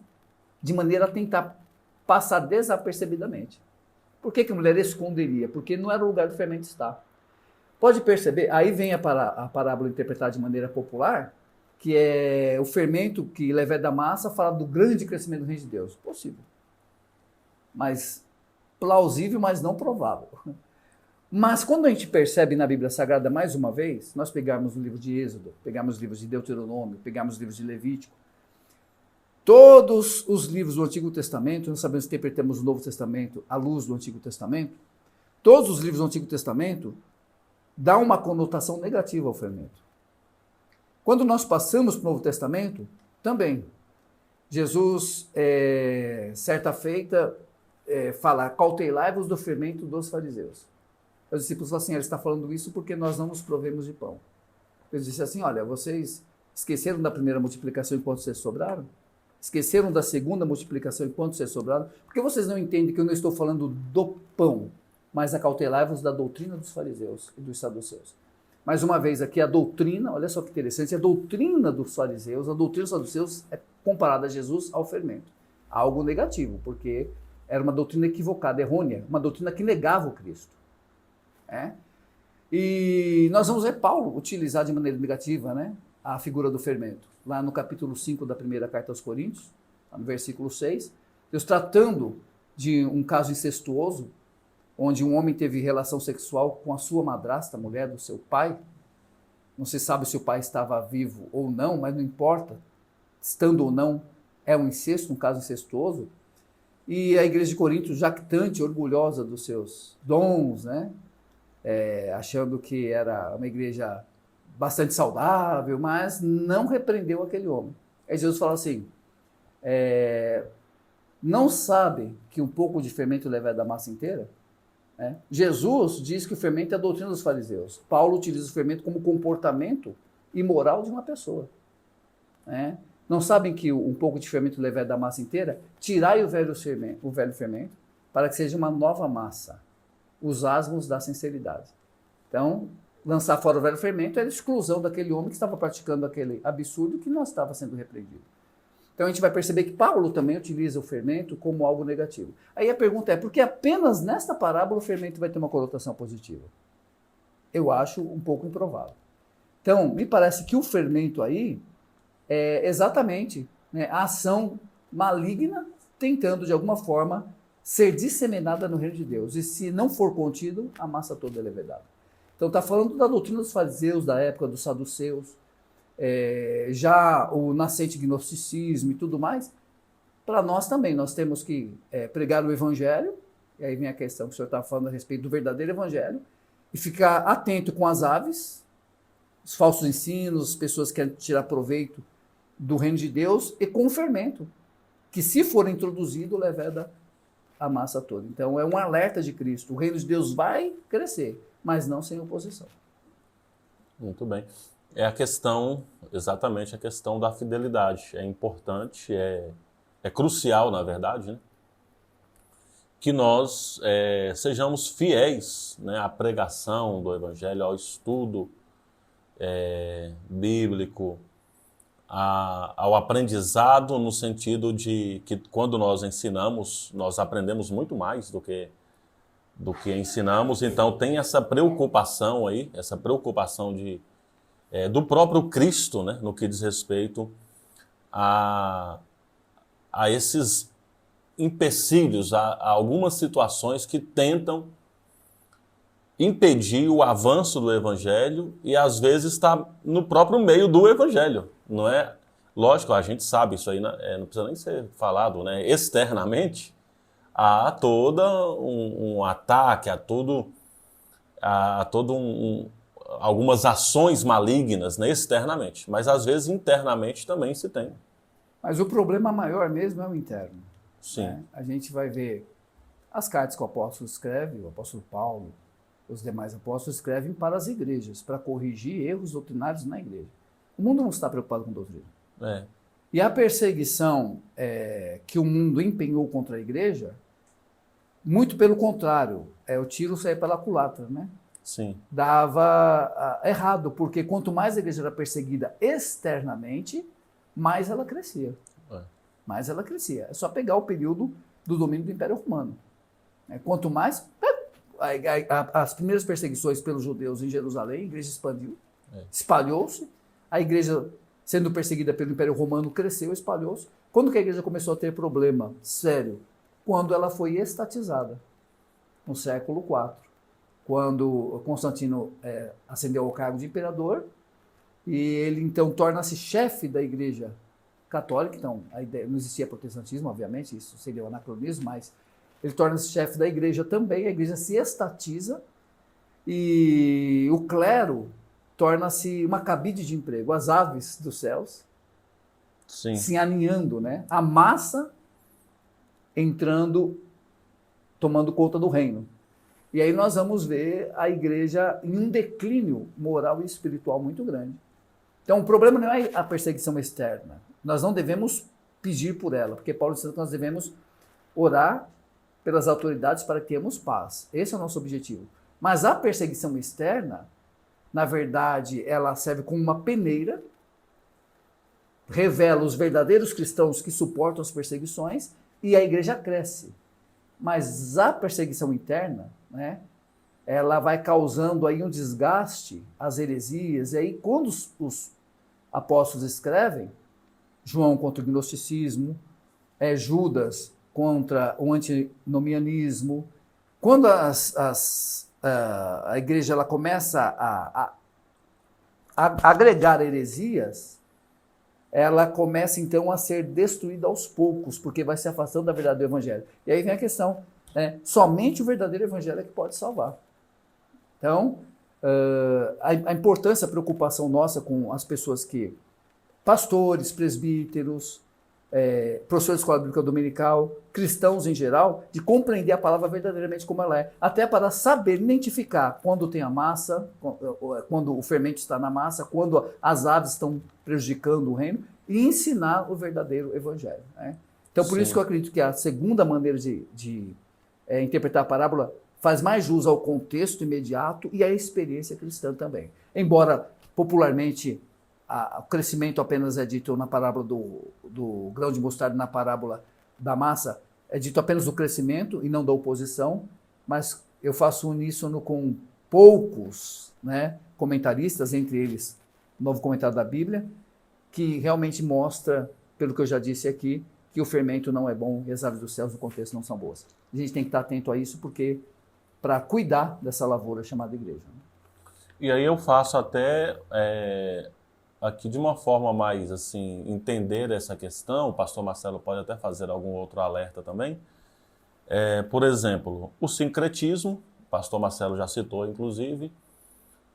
de maneira a tentar passar desapercebidamente. Por que a mulher esconderia? Porque não era o lugar do fermento estar. Pode perceber, aí vem a parábola interpretada de maneira popular, que é o fermento que leveda a massa, fala do grande crescimento do reino de Deus. Possível. Mas plausível, mas não provável. Mas quando a gente percebe na Bíblia Sagrada, mais uma vez, nós pegamos o livro de Êxodo, pegamos os livros de Deuteronômio, pegamos os livros de Levítico, todos os livros do Antigo Testamento, nós sabemos que interpretamos o Novo Testamento à luz do Antigo Testamento, todos os livros do Antigo Testamento dá uma conotação negativa ao fermento. Quando nós passamos para o Novo Testamento, também. Jesus, certa feita, fala, cautelai-vos do fermento dos fariseus. Os discípulos falam assim, ele está falando isso porque nós não nos provemos de pão. Ele disse assim, olha, vocês esqueceram da primeira multiplicação enquanto vocês sobraram? Esqueceram da segunda multiplicação enquanto vocês sobraram? Porque vocês não entendem que eu não estou falando do pão, mas acautelai-vos da doutrina dos fariseus e dos saduceus. Mais uma vez aqui, a doutrina, olha só que interessante, a doutrina dos fariseus, a doutrina dos saduceus é comparada a Jesus ao fermento. Algo negativo, porque era uma doutrina equivocada, errônea, uma doutrina que negava o Cristo. E nós vamos ver Paulo utilizar de maneira negativa, né, a figura do fermento. Lá no capítulo 5 da primeira carta aos Coríntios, no versículo 6, Deus tratando de um caso incestuoso, onde um homem teve relação sexual com a sua madrasta, a mulher do seu pai. Não se sabe se o pai estava vivo ou não, mas não importa, estando ou não, é um incesto, um caso incestuoso. E a igreja de Corinto, jactante, orgulhosa dos seus dons, né? Achando que era uma igreja bastante saudável, mas não repreendeu aquele homem. Aí Jesus fala assim, não sabem que um pouco de fermento leveda a massa inteira? Jesus diz que o fermento é a doutrina dos fariseus. Paulo utiliza o fermento como comportamento imoral de uma pessoa. Não sabem que um pouco de fermento leveda a massa inteira? Tirai o velho fermento para que seja uma nova massa. Os asmos da sinceridade. Então, lançar fora o velho fermento era a exclusão daquele homem que estava praticando aquele absurdo que não estava sendo repreendido. Então a gente vai perceber que Paulo também utiliza o fermento como algo negativo. Aí a pergunta é, por que apenas nesta parábola o fermento vai ter uma conotação positiva? Eu acho um pouco improvável. Então, me parece que o fermento aí é exatamente a ação maligna tentando, de alguma forma, ser disseminada no reino de Deus. E se não for contido, a massa toda é levedada. Então está falando da doutrina dos fariseus, da época dos saduceus, já o nascente gnosticismo e tudo mais. Para nós também, nós temos que pregar o evangelho, e aí vem a questão que o senhor está falando a respeito do verdadeiro evangelho, e ficar atento com as aves, os falsos ensinos, as pessoas que querem tirar proveito do reino de Deus, e com o fermento, que se for introduzido, leveda a massa toda. Então é um alerta de Cristo. O reino de Deus vai crescer, mas não sem oposição. Muito bem. É a questão, exatamente a questão da fidelidade. É importante, é crucial, na verdade, né? Que nós sejamos fiéis, né, à pregação do Evangelho, ao estudo bíblico, ao aprendizado, no sentido de que quando nós ensinamos, nós aprendemos muito mais do que ensinamos. Então tem essa preocupação aí, essa preocupação do próprio Cristo, né, no que diz respeito a esses empecilhos, a algumas situações que tentam impedir o avanço do Evangelho e às vezes está no próprio meio do Evangelho, não é? Lógico, a gente sabe isso aí, não precisa nem ser falado, né? Externamente, há todo um ataque, há algumas ações malignas, né, externamente, mas às vezes internamente também se tem. Mas o problema maior mesmo é o interno. Sim. A gente vai ver as cartas que o apóstolo escreve, o apóstolo Paulo, os demais apóstolos escrevem para as igrejas, para corrigir erros doutrinários na igreja. O mundo não está preocupado com doutrina. E a perseguição que o mundo empenhou contra a igreja, muito pelo contrário, o tiro saía pela culatra, né? Sim. Dava errado, porque quanto mais a igreja era perseguida externamente, mais ela crescia. Mais ela crescia. É só pegar o período do domínio do Império Romano. Quanto mais... As primeiras perseguições pelos judeus em Jerusalém, a igreja expandiu, espalhou-se. A igreja, sendo perseguida pelo Império Romano, cresceu, espalhou-se. Quando que a igreja começou a ter problema sério? Quando ela foi estatizada, no século IV. Quando Constantino ascendeu ao cargo de imperador, e ele então torna-se chefe da igreja católica. Então, a ideia, não existia protestantismo, obviamente, isso seria um anacronismo, mas ele torna-se chefe da igreja também, a igreja se estatiza, e o clero torna-se uma cabide de emprego, as aves dos céus, Sim. se aninhando, né? A massa entrando, tomando conta do reino. E aí nós vamos ver a igreja em um declínio moral e espiritual muito grande. Então o problema não é a perseguição externa. Nós não devemos pedir por ela, porque Paulo diz que nós devemos orar pelas autoridades para que tenhamos paz. Esse é o nosso objetivo. Mas a perseguição externa, na verdade, ela serve como uma peneira, revela os verdadeiros cristãos que suportam as perseguições e a igreja cresce. Mas a perseguição interna, né, ela vai causando aí um desgaste, as heresias, e aí quando os apóstolos escrevem, João contra o gnosticismo, Judas contra o antinomianismo, quando a igreja ela começa a agregar heresias, ela começa então a ser destruída aos poucos, porque vai se afastando da verdade do evangelho. E aí vem a questão, somente o verdadeiro evangelho é que pode salvar. Então, a importância, a preocupação nossa com as pessoas que, pastores, presbíteros, professores de escola bíblica dominical, cristãos em geral, de compreender a palavra verdadeiramente como ela é, até para saber identificar quando tem a massa, quando o fermento está na massa, quando as aves estão prejudicando o reino, e ensinar o verdadeiro evangelho, né? Então, por isso que eu acredito que a segunda maneira de interpretar a parábola faz mais jus ao contexto imediato e à experiência cristã também. Embora, popularmente, o crescimento apenas é dito na parábola do grão de mostarda, na parábola da massa, é dito apenas do crescimento e não da oposição, mas eu faço uníssono com poucos, né, comentaristas, entre eles o Novo Comentário da Bíblia, que realmente mostra, pelo que eu já disse aqui, que o fermento não é bom e as aves dos céus no contexto não são boas. A gente tem que estar atento a isso porque para cuidar dessa lavoura chamada igreja. E aí eu faço até aqui de uma forma mais assim, entender essa questão, o pastor Marcelo pode até fazer algum outro alerta também. Por exemplo, o sincretismo, o pastor Marcelo já citou inclusive,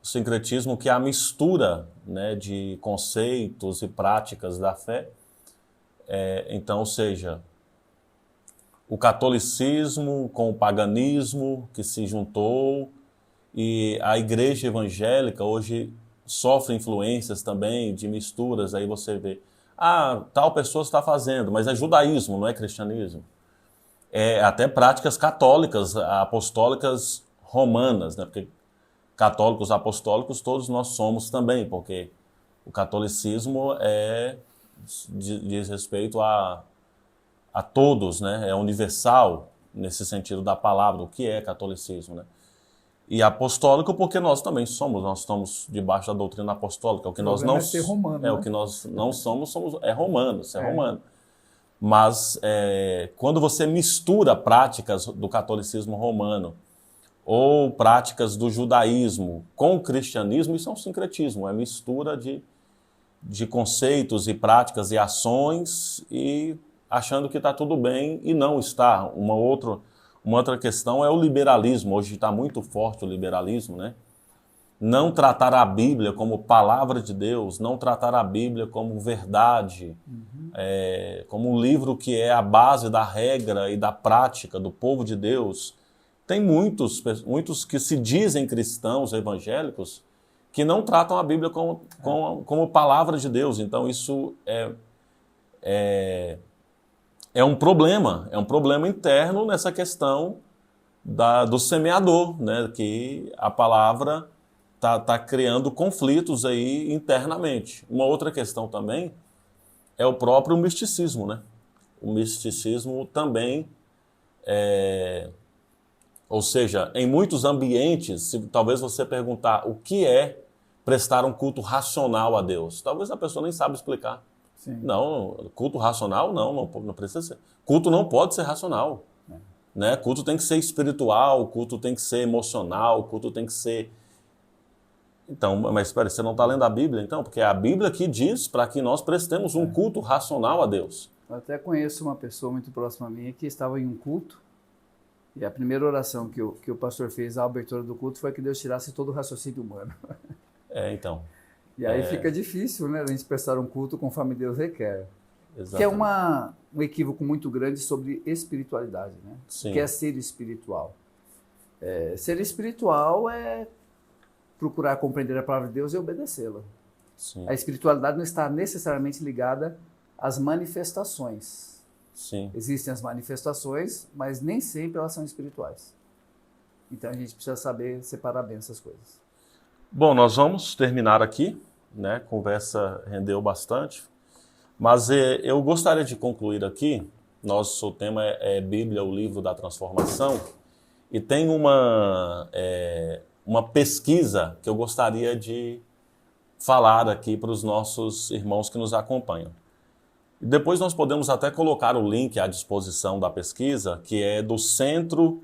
o sincretismo que é a mistura, né, de conceitos e práticas da fé. Então, ou seja, o catolicismo com o paganismo que se juntou, e a igreja evangélica hoje sofre influências também de misturas, aí você vê, tal pessoa está fazendo, mas é judaísmo, não é cristianismo. Até práticas católicas, apostólicas romanas, né? Porque católicos apostólicos todos nós somos também, porque o catolicismo diz respeito a todos, né? É universal nesse sentido da palavra, o que é catolicismo, né? E apostólico porque nós também nós estamos debaixo da doutrina apostólica, o que nós não romano, o que nós não somos romano. Mas quando você mistura práticas do catolicismo romano ou práticas do judaísmo com o cristianismo, isso é um sincretismo, é mistura de conceitos e práticas e ações e achando que está tudo bem e não está. Uma outra questão é o liberalismo. Hoje está muito forte o liberalismo, né? Não tratar a Bíblia como palavra de Deus, não tratar a Bíblia como verdade, como um livro que é a base da regra e da prática do povo de Deus. Tem muitos que se dizem cristãos evangélicos que não tratam a Bíblia como palavra de Deus. Então isso é um problema interno nessa questão do semeador, né? Que a palavra está criando conflitos aí internamente. Uma outra questão também é o próprio misticismo, né? O misticismo também ou seja, em muitos ambientes, se talvez você perguntar o que é prestar um culto racional a Deus, talvez a pessoa nem sabe explicar. Sim. Não, culto racional não precisa ser. Culto não pode ser racional. Né? Culto tem que ser espiritual, culto tem que ser emocional, culto tem que ser... Então, mas espera, você não está lendo a Bíblia então? Porque é a Bíblia que diz para que nós prestemos um culto racional a Deus. Eu até conheço uma pessoa muito próxima a mim que estava em um culto e a primeira oração que o pastor fez à abertura do culto foi que Deus tirasse todo o raciocínio humano. Então. E aí fica difícil, né, a gente prestar um culto conforme Deus requer. Exatamente. Que é um equívoco muito grande sobre espiritualidade, né? Sim. Que é ser espiritual. Ser espiritual é procurar compreender a palavra de Deus e obedecê-la. Sim. A espiritualidade não está necessariamente ligada às manifestações. Sim. Existem as manifestações, mas nem sempre elas são espirituais. Então a gente precisa saber separar bem essas coisas. Bom, nós vamos terminar aqui, né? A conversa rendeu bastante, mas eu gostaria de concluir aqui. Nosso tema é Bíblia, o livro da transformação, e tem uma pesquisa que eu gostaria de falar aqui para os nossos irmãos que nos acompanham. Depois nós podemos até colocar o link à disposição da pesquisa, que é do Centro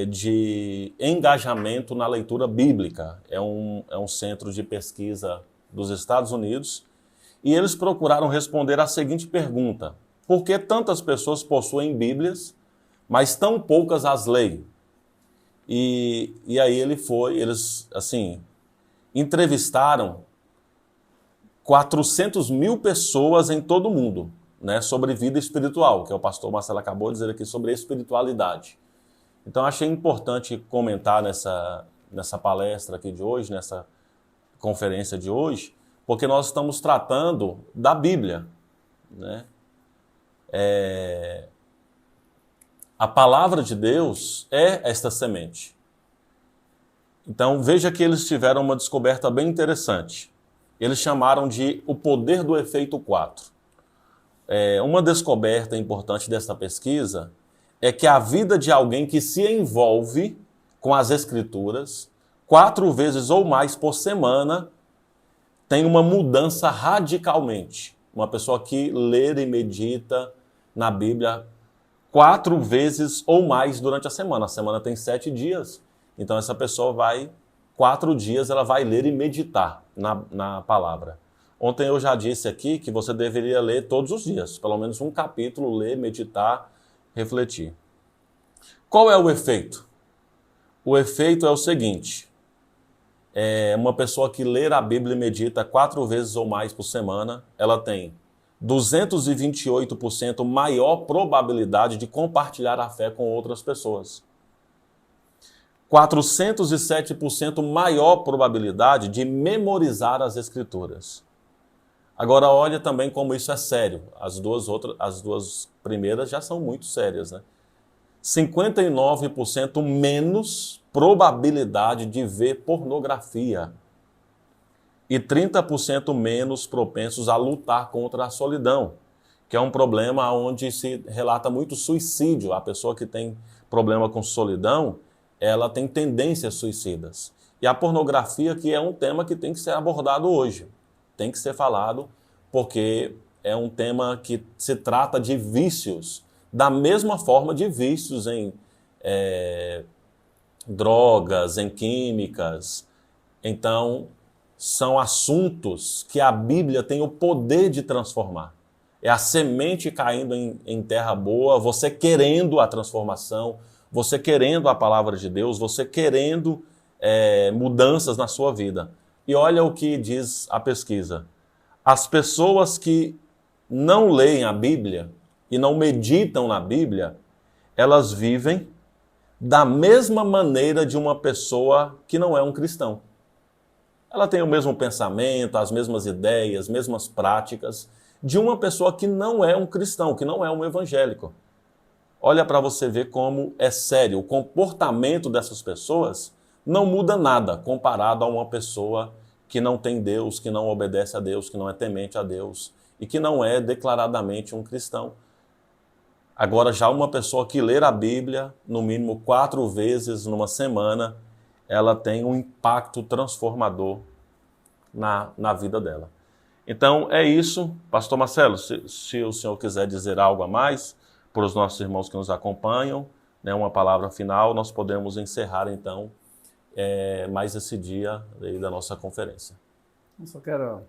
de Engajamento na Leitura Bíblica. É um centro de pesquisa dos Estados Unidos. E eles procuraram responder a seguinte pergunta: por que tantas pessoas possuem Bíblias, mas tão poucas as leem? E aí eles assim, entrevistaram 400 mil pessoas em todo o mundo. né, sobre vida espiritual, que o pastor Marcelo acabou de dizer aqui sobre espiritualidade. Então, achei importante comentar nessa palestra aqui de hoje, nessa conferência de hoje, porque nós estamos tratando da Bíblia, né? A palavra de Deus é esta semente. Então, veja que eles tiveram uma descoberta bem interessante. Eles chamaram de o poder do efeito 4. Uma descoberta importante dessa pesquisa é que a vida de alguém que se envolve com as Escrituras 4 vezes ou mais por semana tem uma mudança radicalmente. Uma pessoa que lê e medita na Bíblia 4 vezes ou mais durante a semana. A semana tem 7 dias. Então essa pessoa vai, 4 dias, ela vai ler e meditar na palavra. Ontem eu já disse aqui que você deveria ler todos os dias, pelo menos um capítulo, ler, meditar, refletir. Qual é o efeito? O efeito é o seguinte, uma pessoa que lê a Bíblia e medita 4 vezes ou mais por semana, ela tem 228% maior probabilidade de compartilhar a fé com outras pessoas. 407% maior probabilidade de memorizar as Escrituras. Agora, olha também como isso é sério. As duas primeiras já são muito sérias, né? 59% menos probabilidade de ver pornografia. E 30% menos propensos a lutar contra a solidão, que é um problema onde se relata muito suicídio. A pessoa que tem problema com solidão, ela tem tendências suicidas. E a pornografia, que é um tema que tem que ser abordado hoje, tem que ser falado, porque é um tema que se trata de vícios, da mesma forma de vícios em drogas, em químicas. Então, são assuntos que a Bíblia tem o poder de transformar. É a semente caindo em terra boa, você querendo a transformação, você querendo a palavra de Deus, você querendo mudanças na sua vida. E olha o que diz a pesquisa. As pessoas que não leem a Bíblia e não meditam na Bíblia, elas vivem da mesma maneira de uma pessoa que não é um cristão. Ela tem o mesmo pensamento, as mesmas ideias, as mesmas práticas de uma pessoa que não é um cristão, que não é um evangélico. Olha para você ver como é sério. O comportamento dessas pessoas não muda nada comparado a uma pessoa que não tem Deus, que não obedece a Deus, que não é temente a Deus e que não é declaradamente um cristão. Agora, já uma pessoa que lê a Bíblia, no mínimo 4 vezes numa semana, ela tem um impacto transformador na vida dela. Então, é isso. Pastor Marcelo, se o senhor quiser dizer algo a mais para os nossos irmãos que nos acompanham, né, uma palavra final, nós podemos encerrar, então, mais esse dia aí da nossa conferência. Eu só quero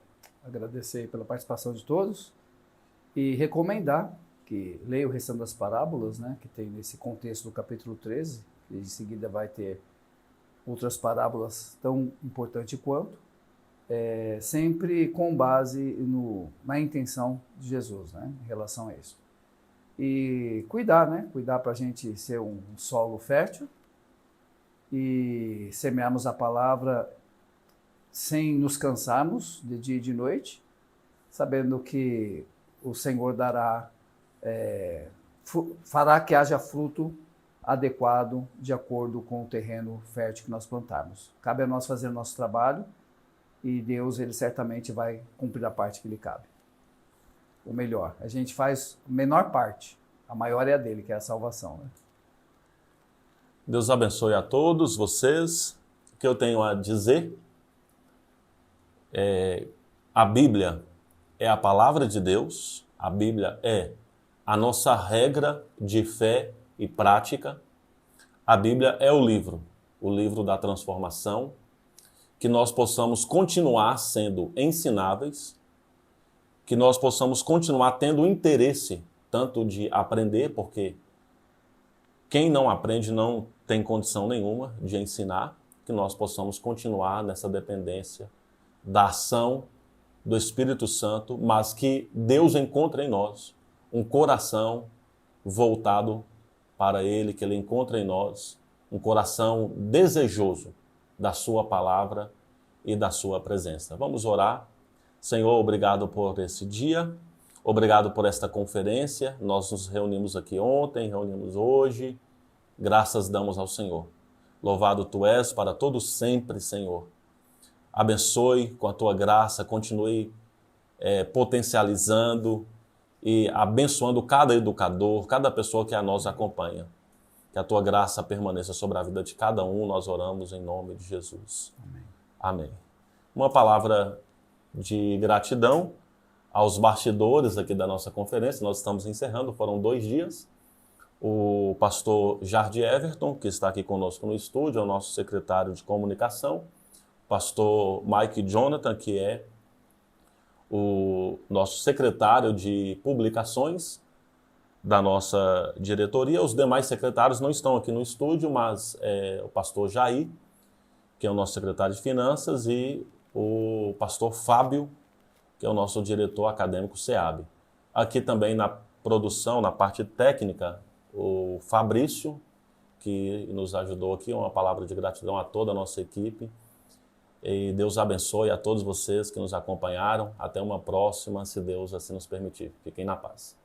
agradecer pela participação de todos e recomendar que leia o restante das parábolas, né, que tem nesse contexto do capítulo 13, e em seguida vai ter outras parábolas tão importantes quanto, sempre com base na intenção de Jesus, né, em relação a isso. E cuidar, né, cuidar para a gente ser um solo fértil e semearmos a palavra sem nos cansarmos de dia e de noite, sabendo que o Senhor fará que haja fruto adequado de acordo com o terreno fértil que nós plantarmos. Cabe a nós fazer o nosso trabalho e Deus, ele certamente vai cumprir a parte que lhe cabe. O melhor, a gente faz a menor parte, a maior é a dele, que é a salvação, né? Deus abençoe a todos vocês. O que eu tenho a dizer a Bíblia é a palavra de Deus, a Bíblia é a nossa regra de fé e prática. A Bíblia é o livro da transformação, que nós possamos continuar sendo ensináveis, que nós possamos continuar tendo interesse tanto de aprender, porque quem não aprende não tem condição nenhuma de ensinar, que nós possamos continuar nessa dependência da ação do Espírito Santo, mas que Deus encontre em nós um coração voltado para Ele, que Ele encontre em nós um coração desejoso da sua palavra e da sua presença. Vamos orar. Senhor, obrigado por esse dia, obrigado por esta conferência. Nós nos reunimos aqui ontem, reunimos hoje. Graças damos ao Senhor. Louvado Tu és para todo sempre, Senhor. Abençoe com a Tua graça, continue potencializando e abençoando cada educador, cada pessoa que a nós acompanha. Que a Tua graça permaneça sobre a vida de cada um, nós oramos em nome de Jesus. Amém. Amém. Uma palavra de gratidão aos bastidores aqui da nossa conferência, nós estamos encerrando, foram 2 dias. O pastor Jardim Everton, que está aqui conosco no estúdio, é o nosso secretário de comunicação. O pastor Mike Jonathan, que é o nosso secretário de publicações da nossa diretoria. Os demais secretários não estão aqui no estúdio, mas o pastor Jair, que é o nosso secretário de finanças, e o pastor Fábio, que é o nosso diretor acadêmico SEAB. Aqui também na produção, na parte técnica, o Fabrício, que nos ajudou aqui, uma palavra de gratidão a toda a nossa equipe. E Deus abençoe a todos vocês que nos acompanharam. Até uma próxima, se Deus assim nos permitir. Fiquem na paz.